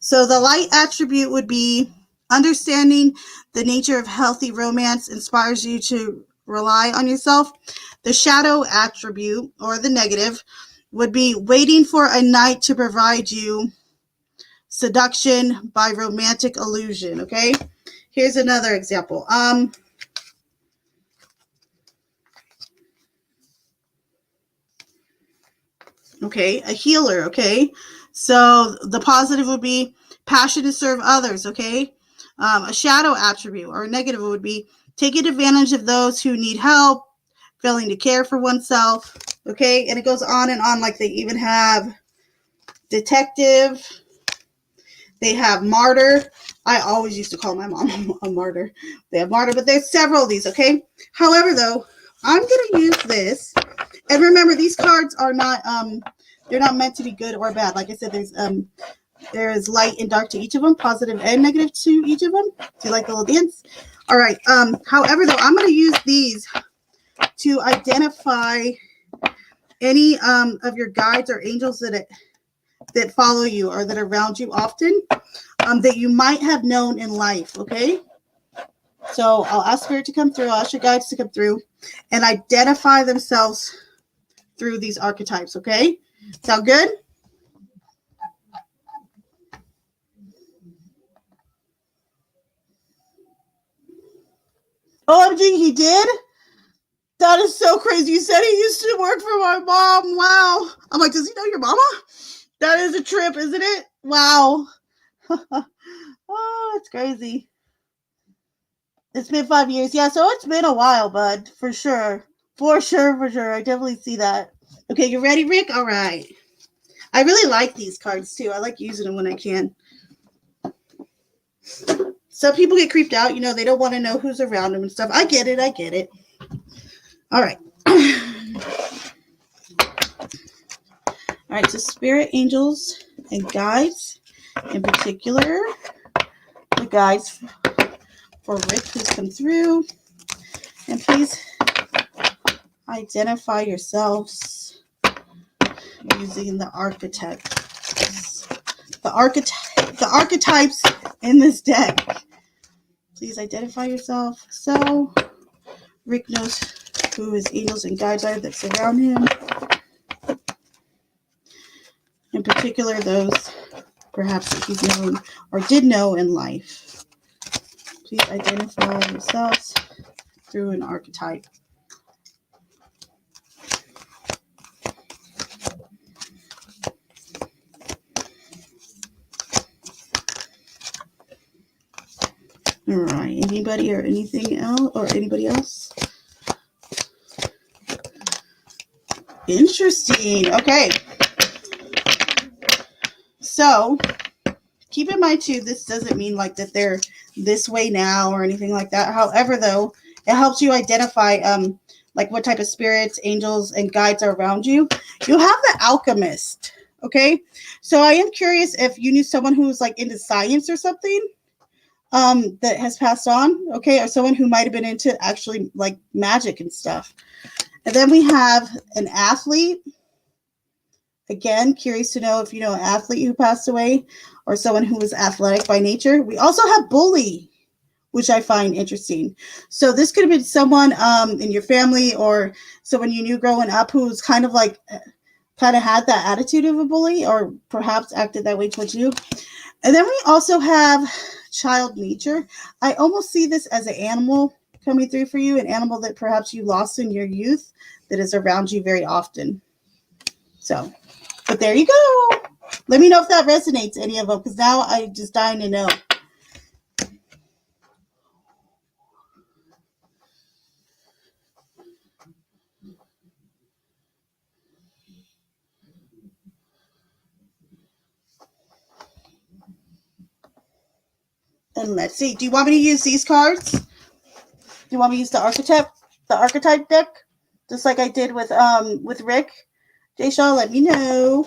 So the light attribute would be understanding the nature of healthy romance inspires you to rely on yourself. The shadow attribute, or the negative, would be waiting for a knight to provide you seduction by romantic illusion, okay? Here's another example. Okay, a healer, okay? So the positive would be passion to serve others, okay? A shadow attribute or a negative would be taking advantage of those who need help, failing to care for oneself, okay? And it goes on and on. Like they even have detective, they have martyr. I always used to call my mom a martyr. They have martyr, but there's several of these, okay? However, though, I'm going to use this. And remember, these cards are not, they're not meant to be good or bad. Like I said, there is light and dark to each of them, positive and negative to each of them. Do you like the little dance? All right. However, though, I'm going to use these to identify any of your guides or angels that follow you or that are around you often, that you might have known in life, okay? So I'll ask Spirit to come through, I'll ask your guides to come through and identify themselves through these archetypes, okay? Sound good? OMG, he did? That is so crazy. You said he used to work for my mom. Wow. I'm like, does he know your mama? That is a trip, isn't it? Wow. Oh, it's crazy. It's been 5 years. Yeah, so it's been a while, bud. For sure. For sure, for sure. I definitely see that. Okay, you ready, Rick? All right. I really like these cards, too. I like using them when I can. Some people get creeped out. You know, they don't want to know who's around them and stuff. I get it. I get it. All right. All right, so spirit angels and guides, in particular, the guides for Rick who's come through. And please identify yourselves using the archetypes. The archetypes in this deck. Please identify yourself so Rick knows who his angels and guides are that surround him. In particular, those perhaps that he's known or did know in life. Please identify yourselves through an archetype. All right. Anybody or anything else or anybody else? Interesting. Okay. So keep in mind too, this doesn't mean like that they're this way now or anything like that. However, though, it helps you identify like what type of spirits, angels, and guides are around you. You have the alchemist. Okay. So I am curious if you knew someone who was like into science or something. That has passed on, okay, or someone who might have been into actually like magic and stuff. And then we have an athlete. Again, curious to know if you know an athlete who passed away or someone who was athletic by nature. We also have bully, which I find interesting. So this could have been someone in your family or someone you knew growing up who's kind of had that attitude of a bully or perhaps acted that way towards you. And then we also have child nature. I almost see this as an animal coming through for you, an animal that perhaps you lost in your youth that is around you very often. So, but there you go. Let me know if that resonates, any of them, because now I'm just dying to know. And let's see. Do you want me to use these cards? Do you want me to use the archetype deck? Just like I did with Rick? Jay Shaw, let me know.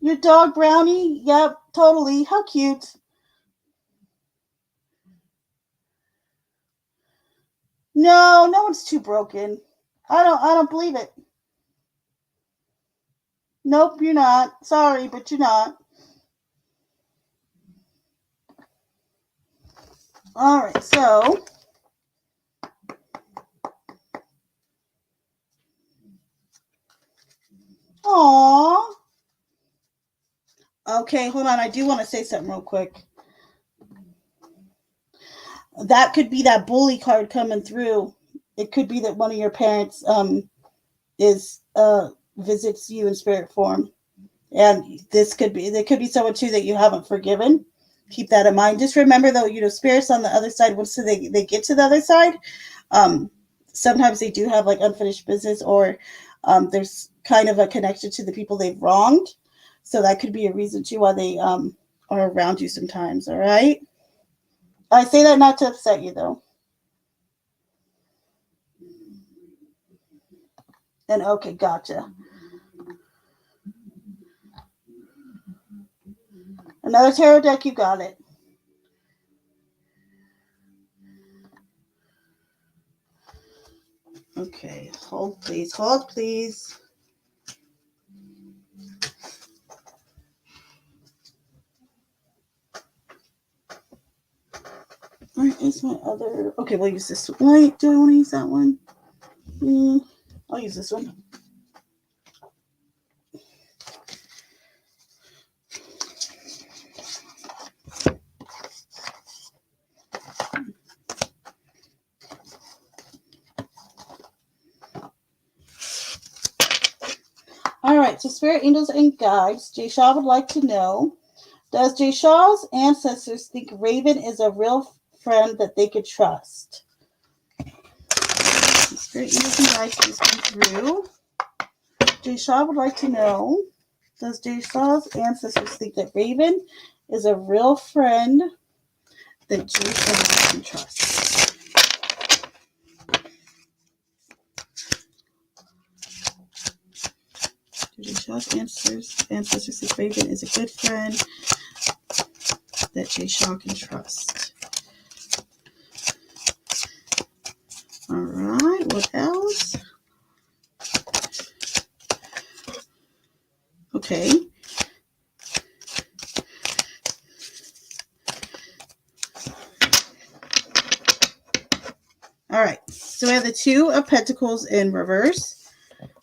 Your dog Brownie? Yep, totally. How cute. No, no one's too broken. I don't believe it. Nope, you're not. Sorry, but you're not. All right, so Aww. Okay, hold on. I do want to say something real quick. That could be that bully card coming through. it could be that one of your parents is visits you in spirit form, and there could be someone too that you haven't forgiven. Keep that in mind. Just remember though, spirits on the other side, once they get to the other side, um, sometimes they do have like unfinished business, or there's kind of a connection to the people they've wronged. So that could be a reason too why they are around you sometimes. All right. I say that not to upset you though. And okay, gotcha. Another tarot deck, you got it. Okay, hold please, hold please. Where is my other? Okay, we'll use this one. Wait, do I want to use that one? I'll use this one. All right, so spirit angels and guides. Jay Shaw would like to know, does Jay Shaw's ancestors think Raven is a real friend that they could trust? Spirit angels and guides just come through. Jay Shaw would like to know, does Jay Shaw's ancestors think that Raven is a real friend that Jay Shaw can trust? Jay Shaw's ancestors think Raven is a good friend that Jay Shaw can trust. All right, what else? Okay. All right, so we have the Two of Pentacles in reverse.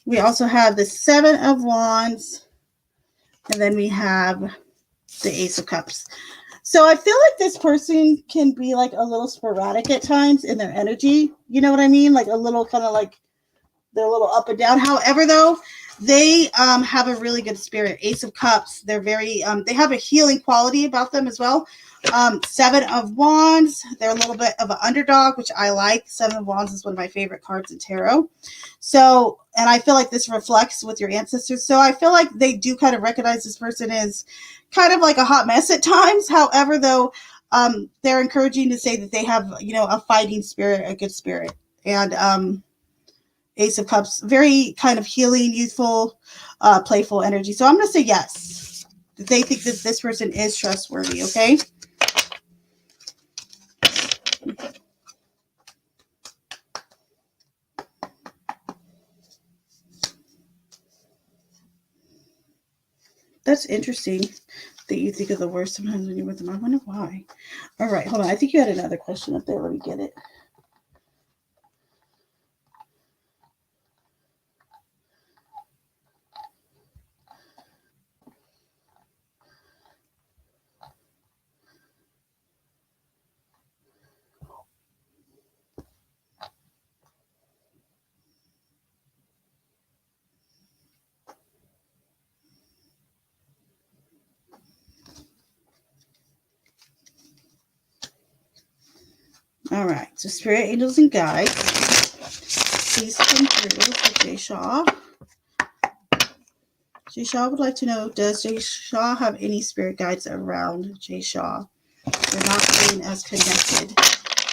We also have the Seven of Wands, and then we have the Ace of Cups. So I feel like this person can be like a little sporadic at times in their energy. You know what I mean? Like a little kind of like they're a little up and down. However, though, they have a really good spirit. Ace of Cups. They're very they have a healing quality about them as well. Seven of Wands. They're a little bit of an underdog, which I like. Seven of Wands is one of my favorite cards in tarot. So, and I feel like this reflects with your ancestors. So I feel like they do kind of recognize this person is kind of like a hot mess at times. However, though, they're encouraging to say that they have, a fighting spirit, a good spirit. And Ace of Cups, very kind of healing, youthful, playful energy. So I'm going to say yes. They think that this person is trustworthy, okay? That's interesting that you think of the worst sometimes when you're with them. I wonder why. All right, hold on. I think you had another question up there. Let me get it. All right, so spirit angels and guides, please come through for Jay Shaw. Jay Shaw would like to know, does Jay Shaw have any spirit guides around Jay Shaw? They're not feeling as connected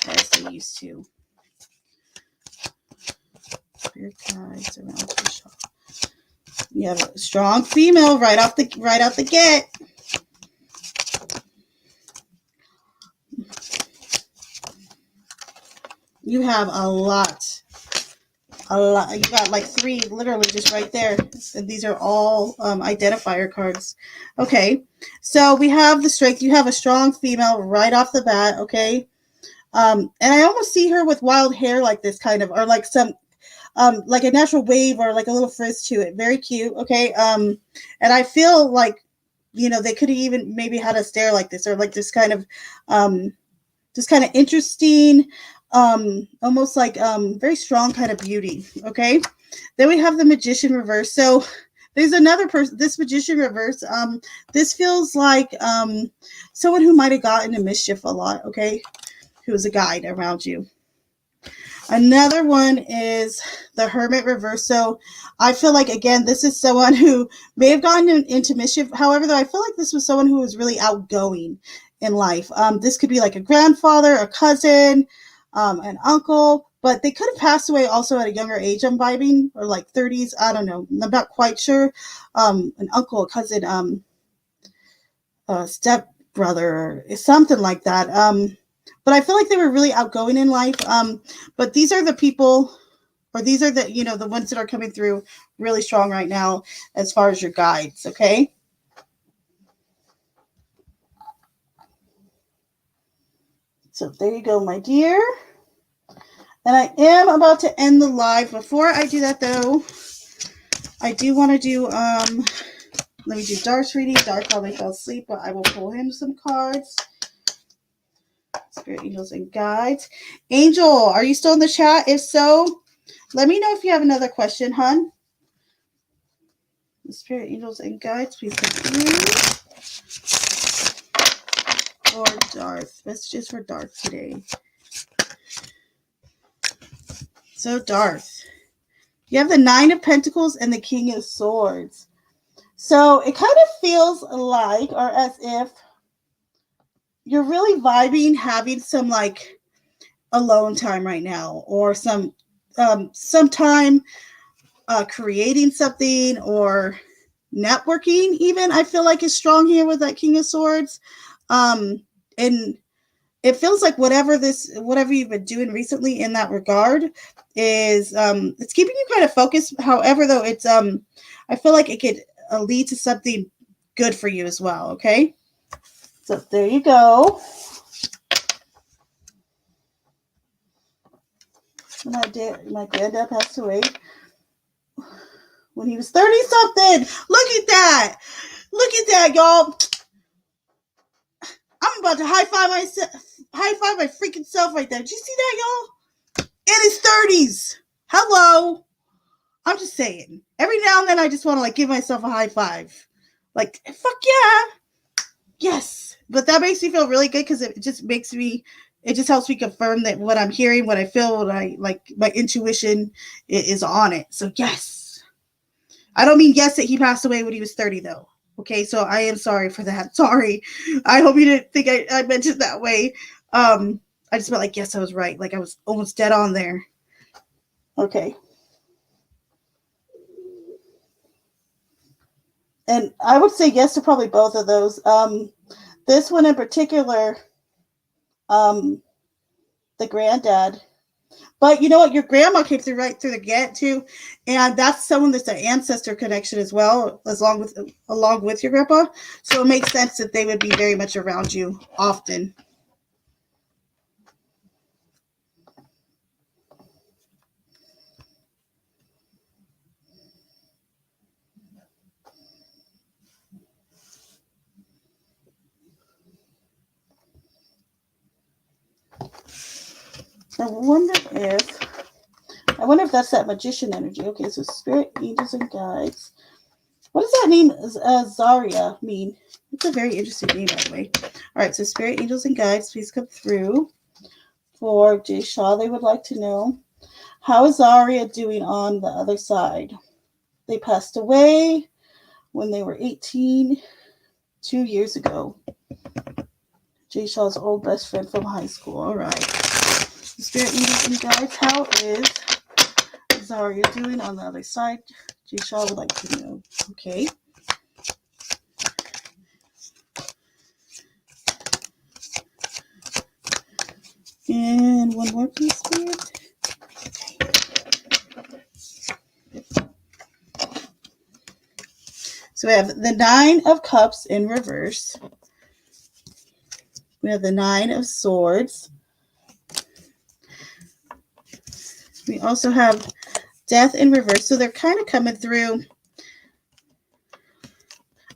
as they used to. Spirit guides around Jay Shaw. You have a strong female right out the get. You have a lot. You got like three literally just right there. And these are all identifier cards. Okay, so we have the strength. You have a strong female right off the bat. Okay, and I almost see her with wild hair like this kind of, or like some like a natural wave or like a little frizz to it. Very cute. Okay, and I feel like they could have even maybe had a stare like this, or like this kind of interesting, almost like very strong kind of beauty. Okay. Then we have the Magician reverse. So there's another person, this Magician reverse. This feels like someone who might have gotten into mischief a lot. Okay. Who is a guide around you. Another one is the Hermit reverse. So I feel like, again, this is someone who may have gotten into mischief. However, though, I feel like this was someone who was really outgoing in life. This could be like a grandfather, a cousin, an uncle, but they could have passed away also at a younger age, I'm vibing, or like 30s. I don't know. I'm not quite sure. An uncle, a cousin, a step brother, something like that. But I feel like they were really outgoing in life. But these are the people, or these are the, the ones that are coming through really strong right now as far as your guides. Okay. So there you go, my dear. And I am about to end the live. Before I do that, though, I do want to do, let me do Darth's reading. Darth probably fell asleep, but I will pull him some cards. Spirit, angels, and guides. Angel, are you still in the chat? If so, let me know if you have another question, hun. Spirit, angels, and guides, please come through. Or Darth. Messages for Darth today. So, Darth. You have the Nine of Pentacles and the King of Swords. So, it kind of feels like, or as if, you're really vibing, having some, like, alone time right now. Or some time creating something, or networking even, I feel like is strong here with that King of Swords. And it feels like whatever you've been doing recently in that regard is it's keeping you kind of focused. However, though, it's I feel like it could lead to something good for you as well. Okay, so there you go. My granddad passed away when he was 30 something. Look at that, y'all. I'm about to high five my freaking self right there. Did you see that, y'all? In his 30s. Hello. I'm just saying. Every now and then I just want to like give myself a high five. Like, fuck yeah. Yes. But that makes me feel really good because it just helps me confirm that what I'm hearing, what I feel, what I like, my intuition is on it. So yes. I don't mean yes that he passed away when he was 30 though. Okay, so I am sorry for that. Sorry. I hope you didn't think I meant it that way. I just felt like, yes, I was right. Like I was almost dead on there. Okay. And I would say yes to probably both of those. This one in particular, the granddad. But you know what? Your grandma came through right through the gate too, and that's someone that's an ancestor connection as well, along with your grandpa. So it makes sense that they would be very much around you often. I wonder if that's that magician energy. Okay, so spirit, angels, and guides. What does that name Zaria mean? It's a very interesting name, by the way. All right, so spirit, angels, and guides, please come through. For Jay Shaw, they would like to know, how is Zaria doing on the other side? They passed away when they were 18, 2 years ago. Jay Shaw's old best friend from high school. All right. Spirit, angels, and guides, how is Zaria doing on the other side? Jay Shaw would like to know. Okay. And one more, please, Spirit. So we have the Nine of Cups in reverse. We have the Nine of Swords. We also have Death in reverse. So they're kind of coming through.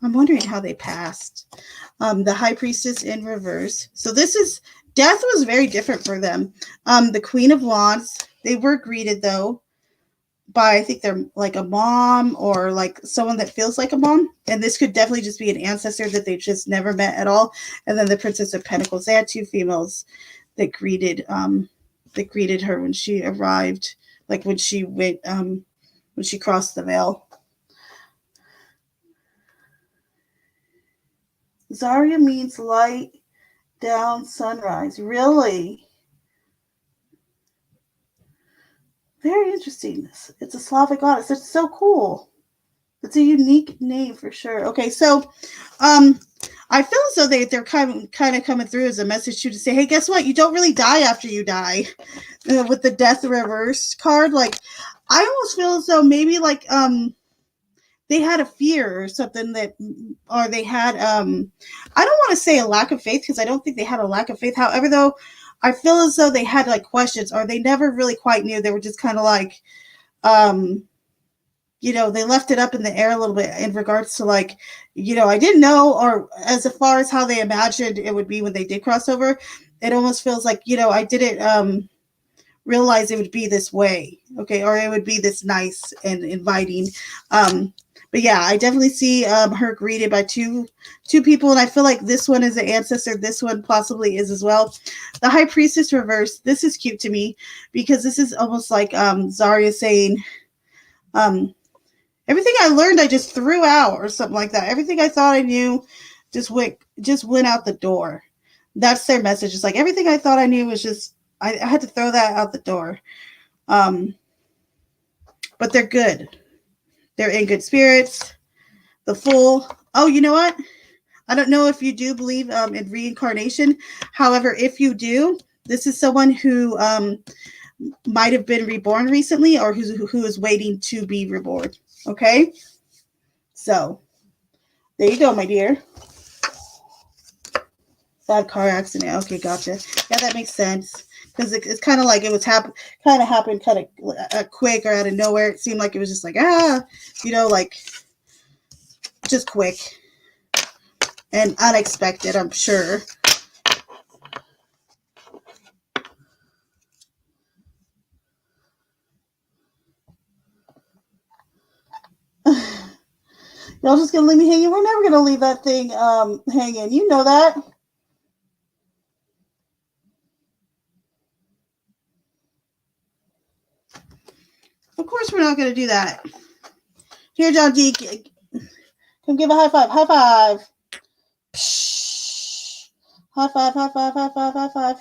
I'm wondering how they passed. The High Priestess in reverse. So this is Death was very different for them. The Queen of Wands, they were greeted though by, I think they're like a mom or like someone that feels like a mom. And this could definitely just be an ancestor that they just never met at all. And then the Princess of Pentacles, they had two females that greeted her when she arrived, like when she went when she crossed the veil. Zarya means light down sunrise. Really? Very interesting. It's a Slavic goddess. It's so cool. It's a unique name for sure. Okay, so I feel as though they're kind of coming through as a message to say, hey, guess what? You don't really die after you die. With the death reverse card, like I almost feel as though maybe like they had a fear or something or they had I don't want to say a lack of faith, because I don't think they had a lack of faith. However, though, I feel as though they had like questions, or they never really quite knew. They were just kind of like they left it up in the air a little bit in regards to like, I didn't know, or as far as how they imagined it would be when they did cross over. It almost feels like, I didn't realize it would be this way. Okay. Or it would be this nice and inviting. But yeah, I definitely see her greeted by two people. And I feel like this one is an ancestor. This one possibly is as well. The High Priestess reverse. This is cute to me because this is almost like Zarya saying, everything I learned, I just threw out, or something like that. Everything I thought I knew just went out the door. That's their message. It's like everything I thought I knew was just, I had to throw that out the door. But they're good. They're in good spirits. The Fool. Oh, you know what? I don't know if you do believe in reincarnation. However, if you do, this is someone who might have been reborn recently, or who is waiting to be reborn. Okay? So, there you go, my dear. Bad car accident. Okay, gotcha. Yeah, that makes sense. Because it's kind of like it was happened kind of quick or out of nowhere. It seemed like it was just like, like just quick and unexpected, I'm sure. Y'all just gonna leave me hanging? We're never gonna leave that thing hanging. You know that. Of course we're not gonna do that. Here, John D. Come give a high five. High five. Psh. High five, high five, high five, high five.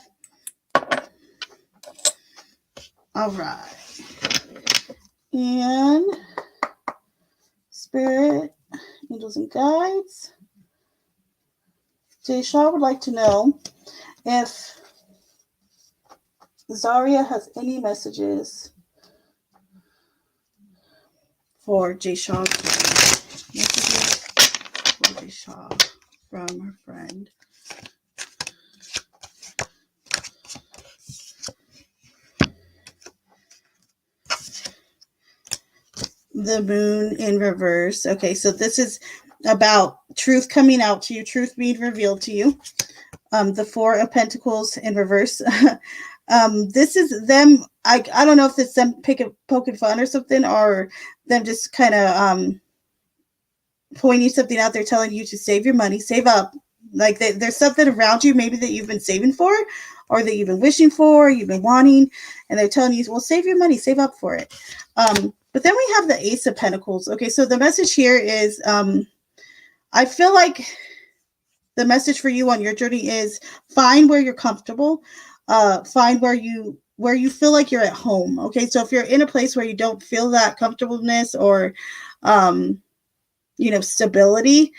All right. And Spirit, Angels, and Guides. Jay Shaw would like to know if Zarya has any messages for Jay Shaw. Messages for Jay Shaw from her friend. The Moon in reverse. Okay, so this is about truth coming out to you, truth being revealed to you. The Four of Pentacles in reverse. This is them. I don't know if it's them poking fun or something, or them just kind of pointing something out there, telling you to save your money, save up. Like there's something around you maybe that you've been saving for, or that you've been wishing for, you've been wanting, and they're telling you, well, save your money, save up for it. But then we have the Ace of Pentacles. Okay, so the message here is, I feel like the message for you on your journey is find where you're comfortable, find where you feel like you're at home. Okay, so if you're in a place where you don't feel that comfortableness or, stability,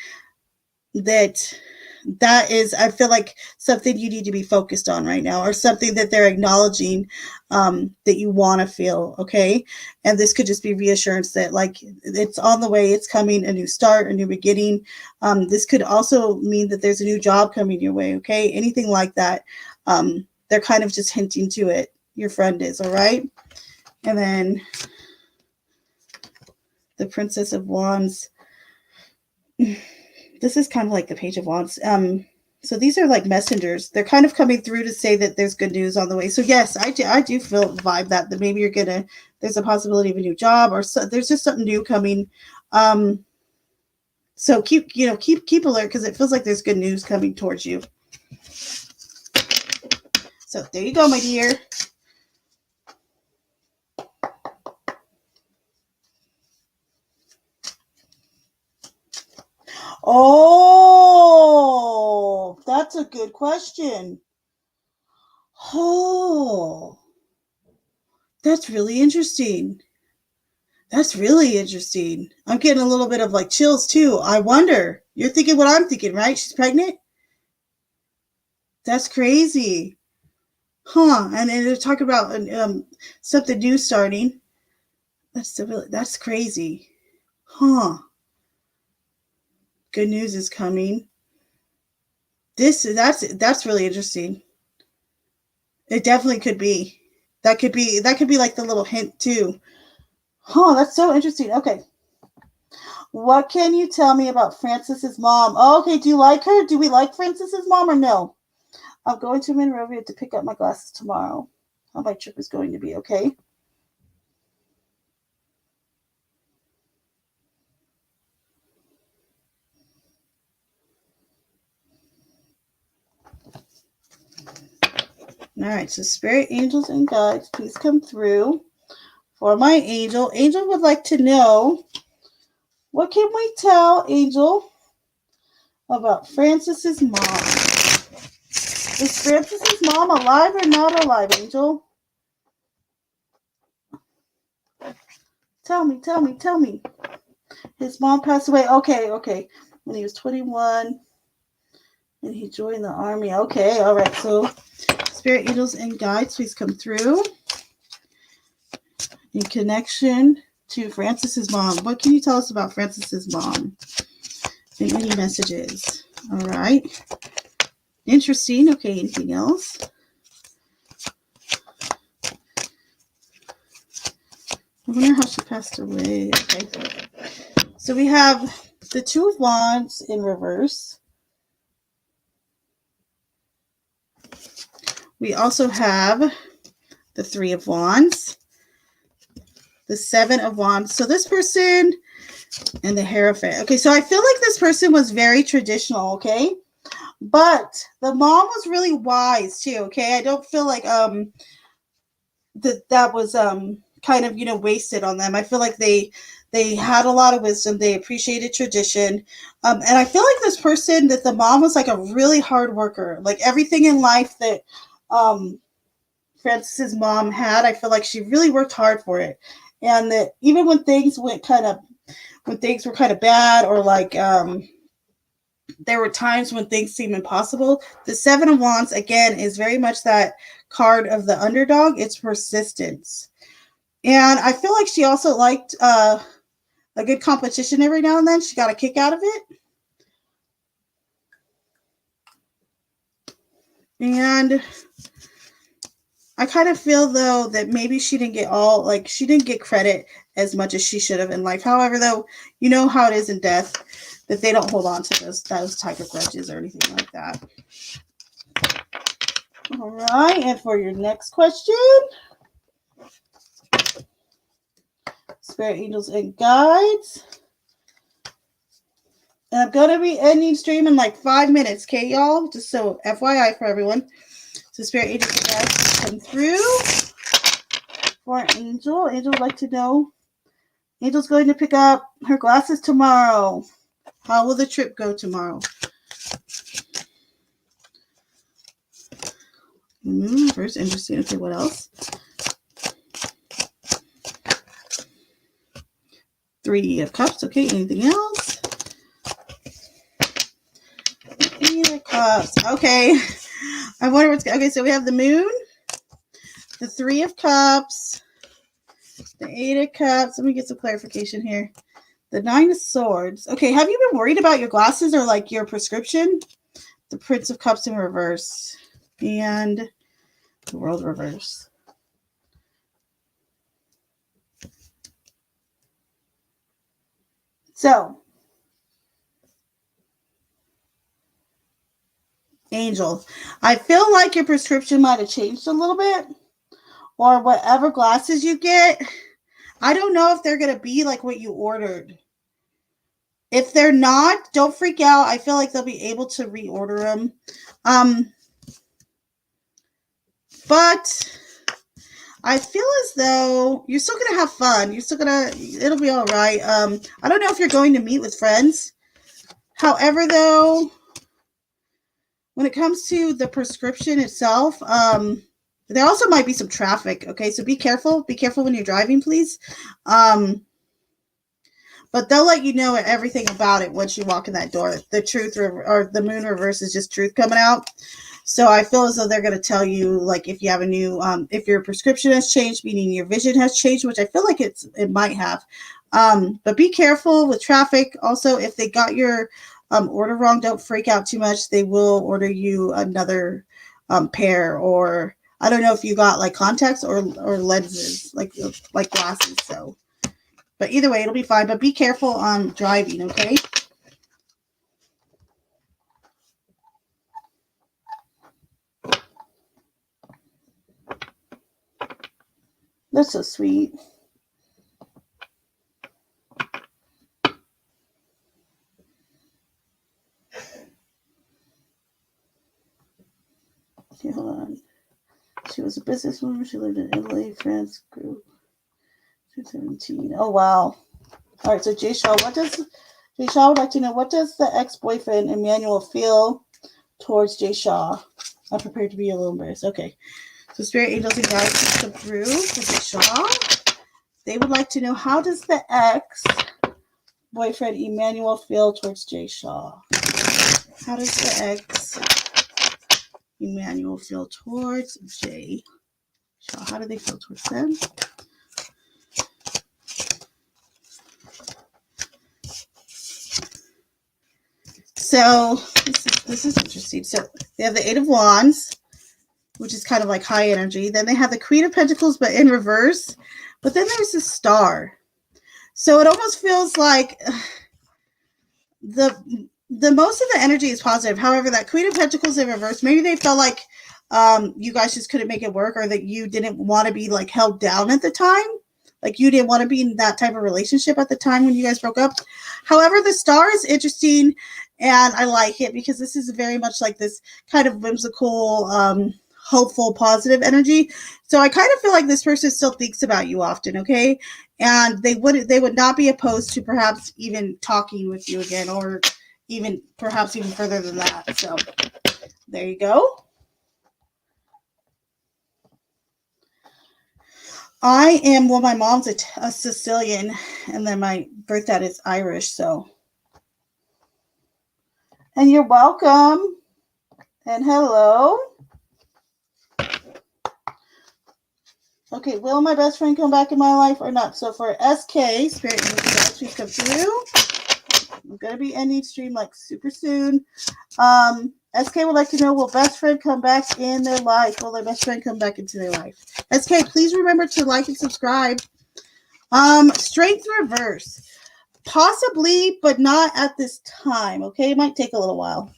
that is, I feel like, something you need to be focused on right now, or something that they're acknowledging that you want to feel. Okay, and this could just be reassurance that like it's on the way, it's coming, a new start, a new beginning. This could also mean that there's a new job coming your way. Okay, anything like that. They're kind of just hinting to it. Your friend is. All right, and then the Princess of Wands. This is kind of like the Page of Wands. So these are like messengers. They're kind of coming through to say that there's good news on the way. So yes, I do feel vibe that maybe you're gonna, there's a possibility of a new job, or so, there's just something new coming. So keep alert, because it feels like there's good news coming towards you. So there you go, my dear. Oh, that's a good question. Oh, that's really interesting. That's really interesting. I'm getting a little bit of like chills too. I wonder. You're thinking what I'm thinking, right? She's pregnant? That's crazy. Huh. And they're talking about something new starting. That's crazy. Huh. Good news is coming. That's really interesting. It definitely could be. That could be like the little hint too. Huh, that's so interesting. Okay. What can you tell me about Francis's mom? Oh, okay, do you like her? Do we like Francis's mom or no? I'm going to Monrovia to pick up my glasses tomorrow. How my trip is going to be, okay? All right, so spirit angels and guides, please come through. For my angel, Angel would like to know, what can we tell Angel about Francis's mom? Is Francis's mom alive or not alive, Angel? Tell me. His mom passed away. Okay. When he was 21 and he joined the army. Okay, all right. So, spirit angels and guides, please come through. In connection to Francis's mom, what can you tell us about Francis's mom? And any messages? All right. Interesting. Okay, anything else? I wonder how she passed away. Okay. So we have the Two of Wands in reverse. We also have the Three of Wands, the Seven of Wands. So this person, and the Hierophant. Okay, so I feel like this person was very traditional, okay? But the mom was really wise too, okay? I don't feel like that was kind of, wasted on them. I feel like they had a lot of wisdom. They appreciated tradition. And I feel like this person, that the mom was like a really hard worker. Like everything in life that Francis's mom had, I feel like she really worked hard for it. And that even when things were kind of bad, or like there were times when things seemed impossible, the Seven of Wands again is very much that card of the underdog. It's persistence. And I feel like she also liked a good competition every now and then. She got a kick out of it. And I kind of feel though that maybe she didn't get credit as much as she should have in life. However, though, you know how it is in death, that they don't hold on to those type of grudges or anything like that. All right, and for your next question, spirit angels and guides. And I'm going to be ending stream in like 5 minutes, okay, y'all? Just so FYI for everyone. So spirit angels and guides come through. For Angel, Angel would like to know, Angel's going to pick up her glasses tomorrow. How will the trip go tomorrow? First, interesting. Okay, what else? 3 of Cups. Okay, anything else? 8 of Cups. Okay. I wonder what's... Okay, so we have the Moon, the 3 of Cups, the 8 of Cups. Let me get some clarification here. The 9 of Swords. Okay, have you been worried about your glasses or like your prescription? The Prince of Cups in reverse. And the World reverse. So, Angel. I feel like your prescription might have changed a little bit, or whatever glasses you get. I don't know if they're going to be like what you ordered. If they're not, don't freak out. I feel like they'll be able to reorder them. But I feel as though you're still going to have fun. You're still going to, it'll be all right. I don't know if you're going to meet with friends. However, though, when it comes to the prescription itself, there also might be some traffic. Okay, so be careful. Be careful when you're driving, please. But they'll let you know everything about it once you walk in that door. The truth or the moon reverse is just truth coming out. So I feel as though they're going to tell you, like, if you have a new, if your prescription has changed, meaning your vision has changed, which I feel like it might have. But be careful with traffic. Also, if they got your order wrong, don't freak out too much. They will order you another pair, or I don't know if you got like contacts or lenses, like glasses. So, but either way, it'll be fine. But be careful on driving, okay? That's so sweet. Okay, hold on. She was a businesswoman. She lived in Italy, France, grew 2017. Oh, wow. All right, so Jay Shaw, Jay Shaw would like to know, what does the ex-boyfriend Emmanuel feel towards Jay Shaw? I'm prepared to be a little embarrassed. Okay. So spirit angels and guides come through for Jay Shaw. They would like to know, how does the ex-boyfriend Emmanuel feel towards Jay Shaw? How does the ex-Emmanuel feel towards Jay Shaw? How do they feel towards them? So this is interesting. So they have the Eight of Wands, which is kind of like high energy. Then they have the Queen of Pentacles, but in reverse. But then there's the Star. So it almost feels like the most of the energy is positive. However, that Queen of Pentacles in reverse, maybe they felt like you guys just couldn't make it work, or that you didn't want to be like held down at the time. Like you didn't want to be in that type of relationship at the time when you guys broke up. However, the Star is interesting, and I like it because this is very much like this kind of whimsical, hopeful, positive energy. So I kind of feel like this person still thinks about you often, okay? And they would not be opposed to perhaps even talking with you again, or even perhaps even further than that. So there you go. I am, well, my mom's a Sicilian, and then my birth dad is Irish, so. And you're welcome. And hello. Okay, will my best friend come back in my life or not? So for SK, Spirit Angels, please come through. I'm going to be ending stream like super soon. SK would like to know, will best friend come back in their life? Will their best friend come back into their life? SK, please remember to like and subscribe. Strength reverse. Possibly, but not at this time, okay? It might take a little while.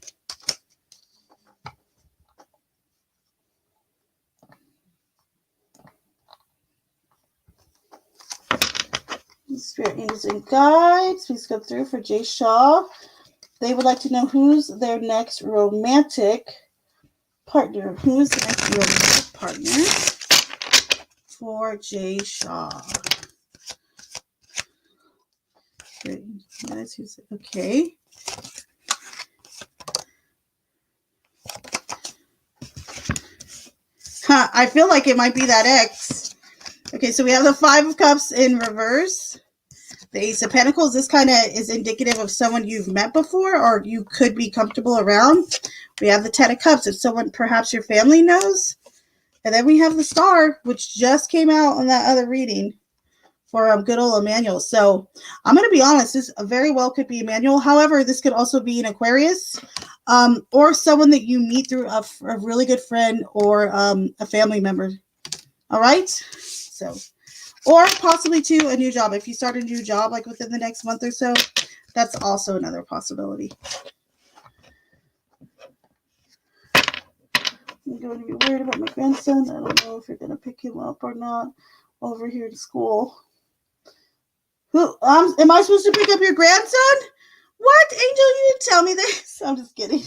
Spirit angels and guides, please come through for Jay Shaw. They would like to know, who's their next romantic partner? Who's the next romantic partner for Jay Shaw? Okay. I feel like it might be that ex. Okay, so we have the Five of Cups in reverse. The Ace of Pentacles, this kind of is indicative of someone you've met before or you could be comfortable around. We have the Ten of Cups, it's someone perhaps your family knows. And then we have the Star, which just came out on that other reading for good old Emmanuel. So I'm going to be honest, this very well could be Emmanuel. However, this could also be an Aquarius, or someone that you meet through a really good friend or a family member. All right? So, or possibly to a new job. If you start a new job like within the next month or so, that's also another possibility. I'm going to be worried about my grandson. I don't know if you're going to pick him up or not over here to school. Who? Am I supposed to pick up your grandson? What? Angel, you didn't tell me this. I'm just kidding.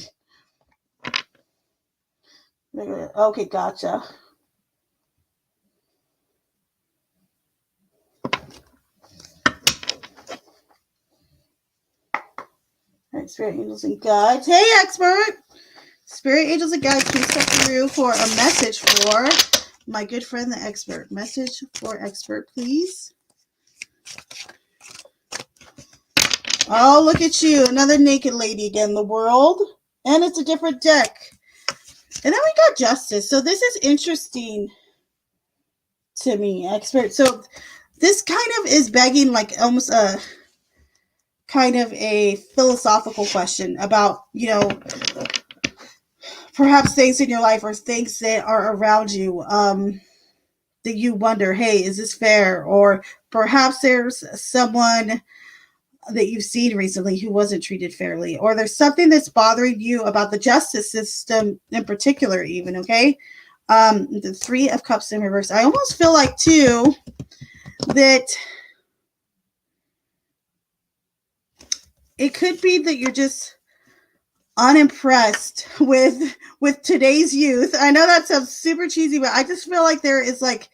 Okay, gotcha. All right, Spirit Angels and Guides. Hey, expert! Spirit Angels and Guides, please step through for a message for my good friend, the expert. Message for expert, please. Oh, look at you. Another naked lady again. The world. And it's a different deck. And then we got Justice. So this is interesting to me, expert. So this kind of is begging like almost a kind of a philosophical question about, perhaps things in your life or things that are around you that you wonder, hey, is this fair? Or perhaps there's someone that you've seen recently who wasn't treated fairly, or there's something that's bothering you about the justice system in particular, even, okay? The Three of Cups in reverse. I almost feel like, too, that it could be that you're just unimpressed with today's youth. I know that sounds super cheesy, but I just feel like there is like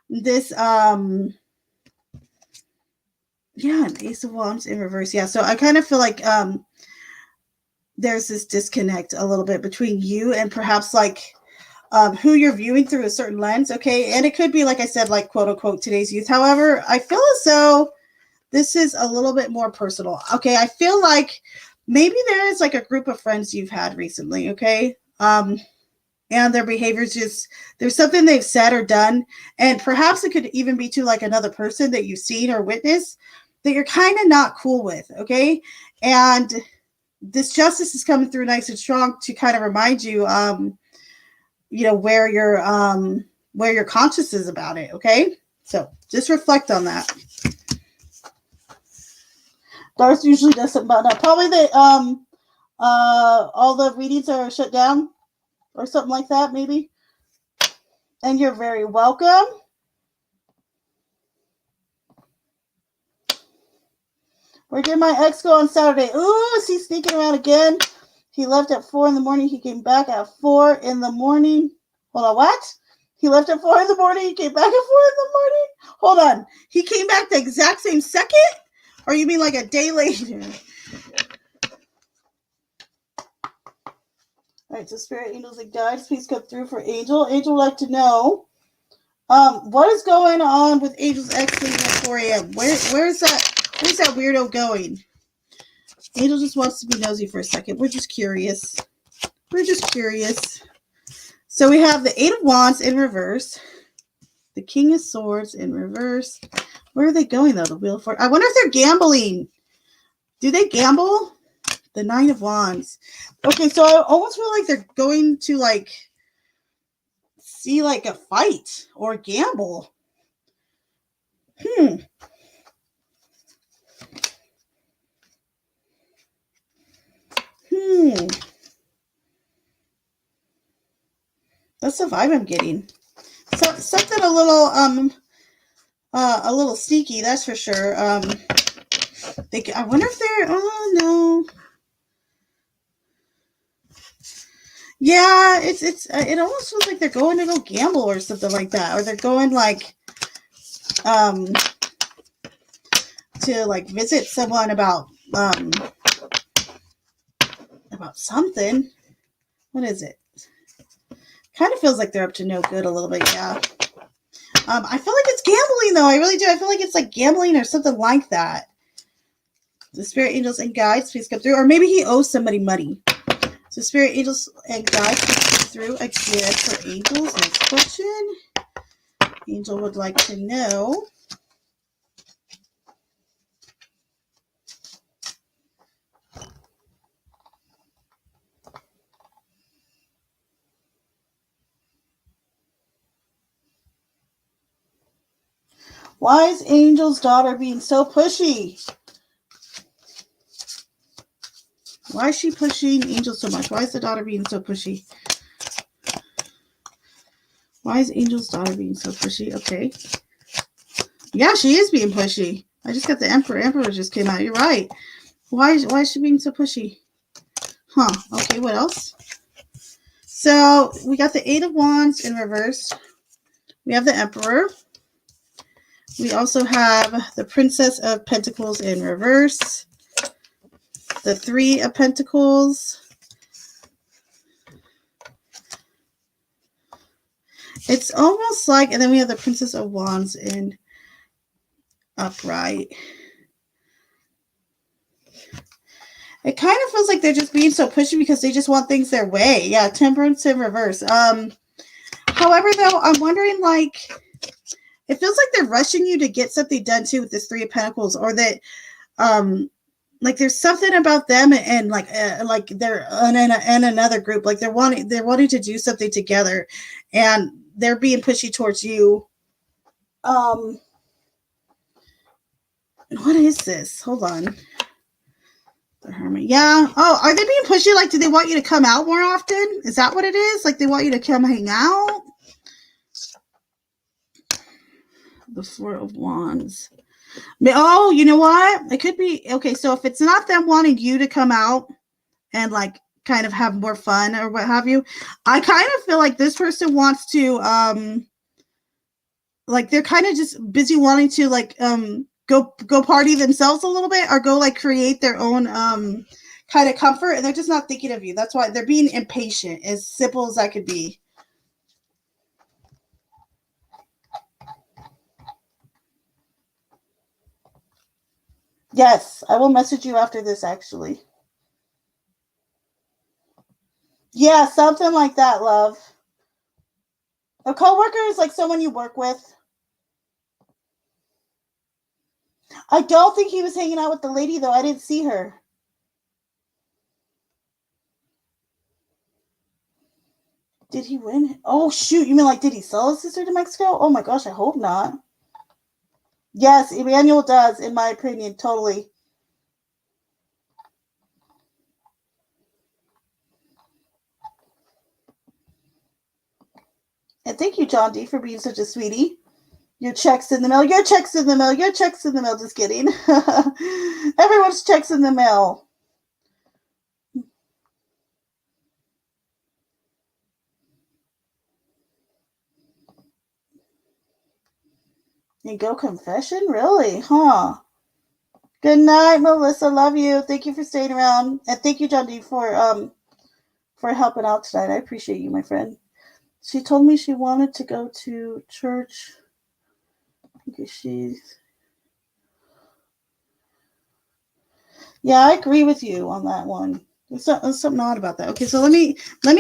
this an Ace of Wands in reverse. Yeah, so I kind of feel like there's this disconnect a little bit between you and perhaps like who you're viewing through a certain lens, okay? And it could be, like I said, like quote unquote today's youth. However, I feel as though this is a little bit more personal. Okay, I feel like maybe there is like a group of friends you've had recently, okay? And their behaviors just, there's something they've said or done, and perhaps it could even be to like another person that you've seen or witnessed that you're kind of not cool with, okay? And this justice is coming through nice and strong to kind of remind you, where your conscience is about it, okay? So just reflect on that. Darth usually does something about that. Probably all the readings are shut down or something like that, maybe. And you're very welcome. Where did my ex go on Saturday? Ooh, is he sneaking around again? He left at 4 in the morning. He came back at 4 in the morning. Hold on, what? He left at 4 in the morning. He came back at 4 in the morning? Hold on. He came back the exact same second? Or you mean like a day later? All right, so Spirit, Angels, and Guides, please come through for Angel. Angel would like to know what is going on with Angel's ex leaving at 4 a.m. Where's that weirdo going? Angel just wants to be nosy for a second. We're just curious. So we have the Eight of Wands in reverse. The King of Swords in reverse. Where are they going, though? The Wheel of Fortune. I wonder if they're gambling. Do they gamble? The Nine of Wands. Okay, so I almost feel like they're going to, like, see, like, a fight or gamble. That's the vibe I'm getting. So something a little sneaky, that's for sure. I wonder if they're. Oh no. Yeah, it almost feels like they're going to go gamble or something like that, or they're going like to like visit someone about something. What is it? Kind of feels like they're up to no good a little bit, yeah. I feel like it's gambling though. I really do. I feel like it's like gambling or something like that. The Spirit, Angels, and Guides, please come through. Or maybe he owes somebody money. So Spirit, Angels, and Guides, please come through again for Angels. Next question. Angel would like to know. Why is Angel's daughter being so pushy? Why is she pushing Angel so much? Why is the daughter being so pushy? Why is Angel's daughter being so pushy? Okay. Yeah, she is being pushy. I just got the Emperor. Emperor just came out. You're right. Why is she being so pushy? Huh. Okay, what else? So we got the Eight of Wands in reverse. We have the Emperor. We also have the Princess of Pentacles in reverse. The Three of Pentacles. It's almost like, and then we have the Princess of Wands in upright. It kind of feels like they're just being so pushy because they just want things their way. Yeah, Temperance in reverse. However, though, I'm wondering, like, it feels like they're rushing you to get something done too with this Three of Pentacles, or that, like, there's something about them and like they're in another group, like they're wanting to do something together, and they're being pushy towards you. What is this? Hold on. The Hermit. Yeah. Oh, are they being pushy? Like, do they want you to come out more often? Is that what it is? Like, they want you to come hang out? The Four of Wands. Oh, you know what? It could be. Okay, so if it's not them wanting you to come out and, like, kind of have more fun or what have you, I kind of feel like this person wants to, like, they're kind of just busy wanting to, like, go party themselves a little bit, or go, like, create their own kind of comfort, and they're just not thinking of you. That's why they're being impatient, as simple as that could be. Yes, I will message you after this, actually. Yeah, something like that, love. A coworker is like someone you work with. I don't think he was hanging out with the lady, though. I didn't see her. Did he win? Oh, shoot. You mean, like, did he sell his sister to Mexico? Oh, my gosh, I hope not. Yes, Emmanuel does, in my opinion, totally. And thank you, John D., for being such a sweetie. Your check's in the mail. Your check's in the mail. Your check's in the mail. Just kidding. Everyone's check's in the mail. You go confession? Really? Huh. Good night, Melissa. Love you. Thank you for staying around. And thank you, John D., for helping out tonight. I appreciate you, my friend. She told me she wanted to go to church. Okay, yeah, I agree with you on that one. There's something odd about that. Okay, so let me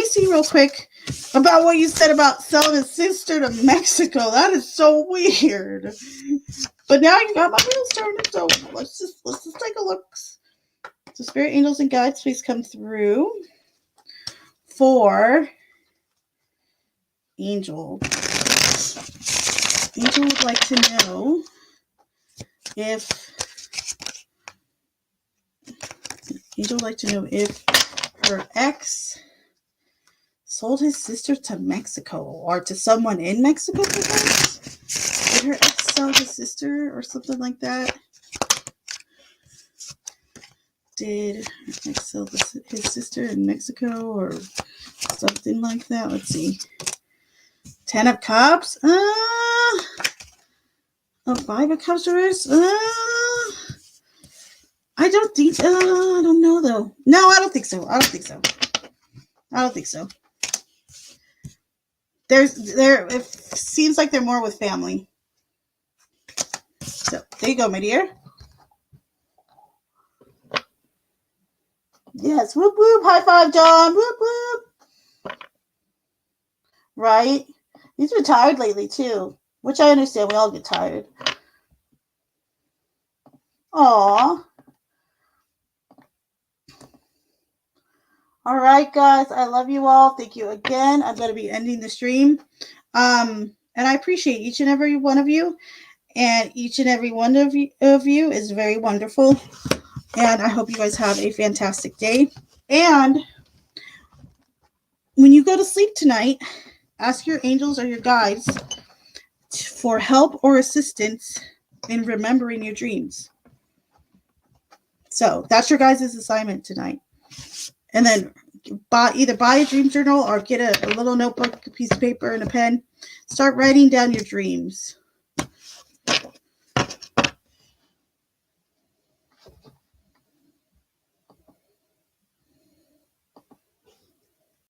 see real quick about what you said about selling his sister to Mexico. That is so weird. But now you got my wheels turning, so let's just take a look. So spirit, angels, and guides, please come through for Angel. Angel would like to know if her ex sold his sister to Mexico, or to someone in Mexico, perhaps? Did her ex sell his sister or something like that? Did her ex sell his sister in Mexico or something like that? Let's see. 10 of Cups? Five of Cups reverse? I don't think so. I don't know, though. No, I don't think so. It seems like they're more with family. So there you go, my dear. Yes, whoop whoop, high five, John, whoop whoop. Right? He's been tired lately too, which I understand. We all get tired. Aw. All right, guys. I love you all. Thank you again. I'm going to be ending the stream. And I appreciate each and every one of you. And each and every one of you is very wonderful. And I hope you guys have a fantastic day. And when you go to sleep tonight, ask your angels or your guides for help or assistance in remembering your dreams. So that's your guys' assignment tonight. And then either buy a dream journal or get a little notebook, a piece of paper, and a pen. Start writing down your dreams.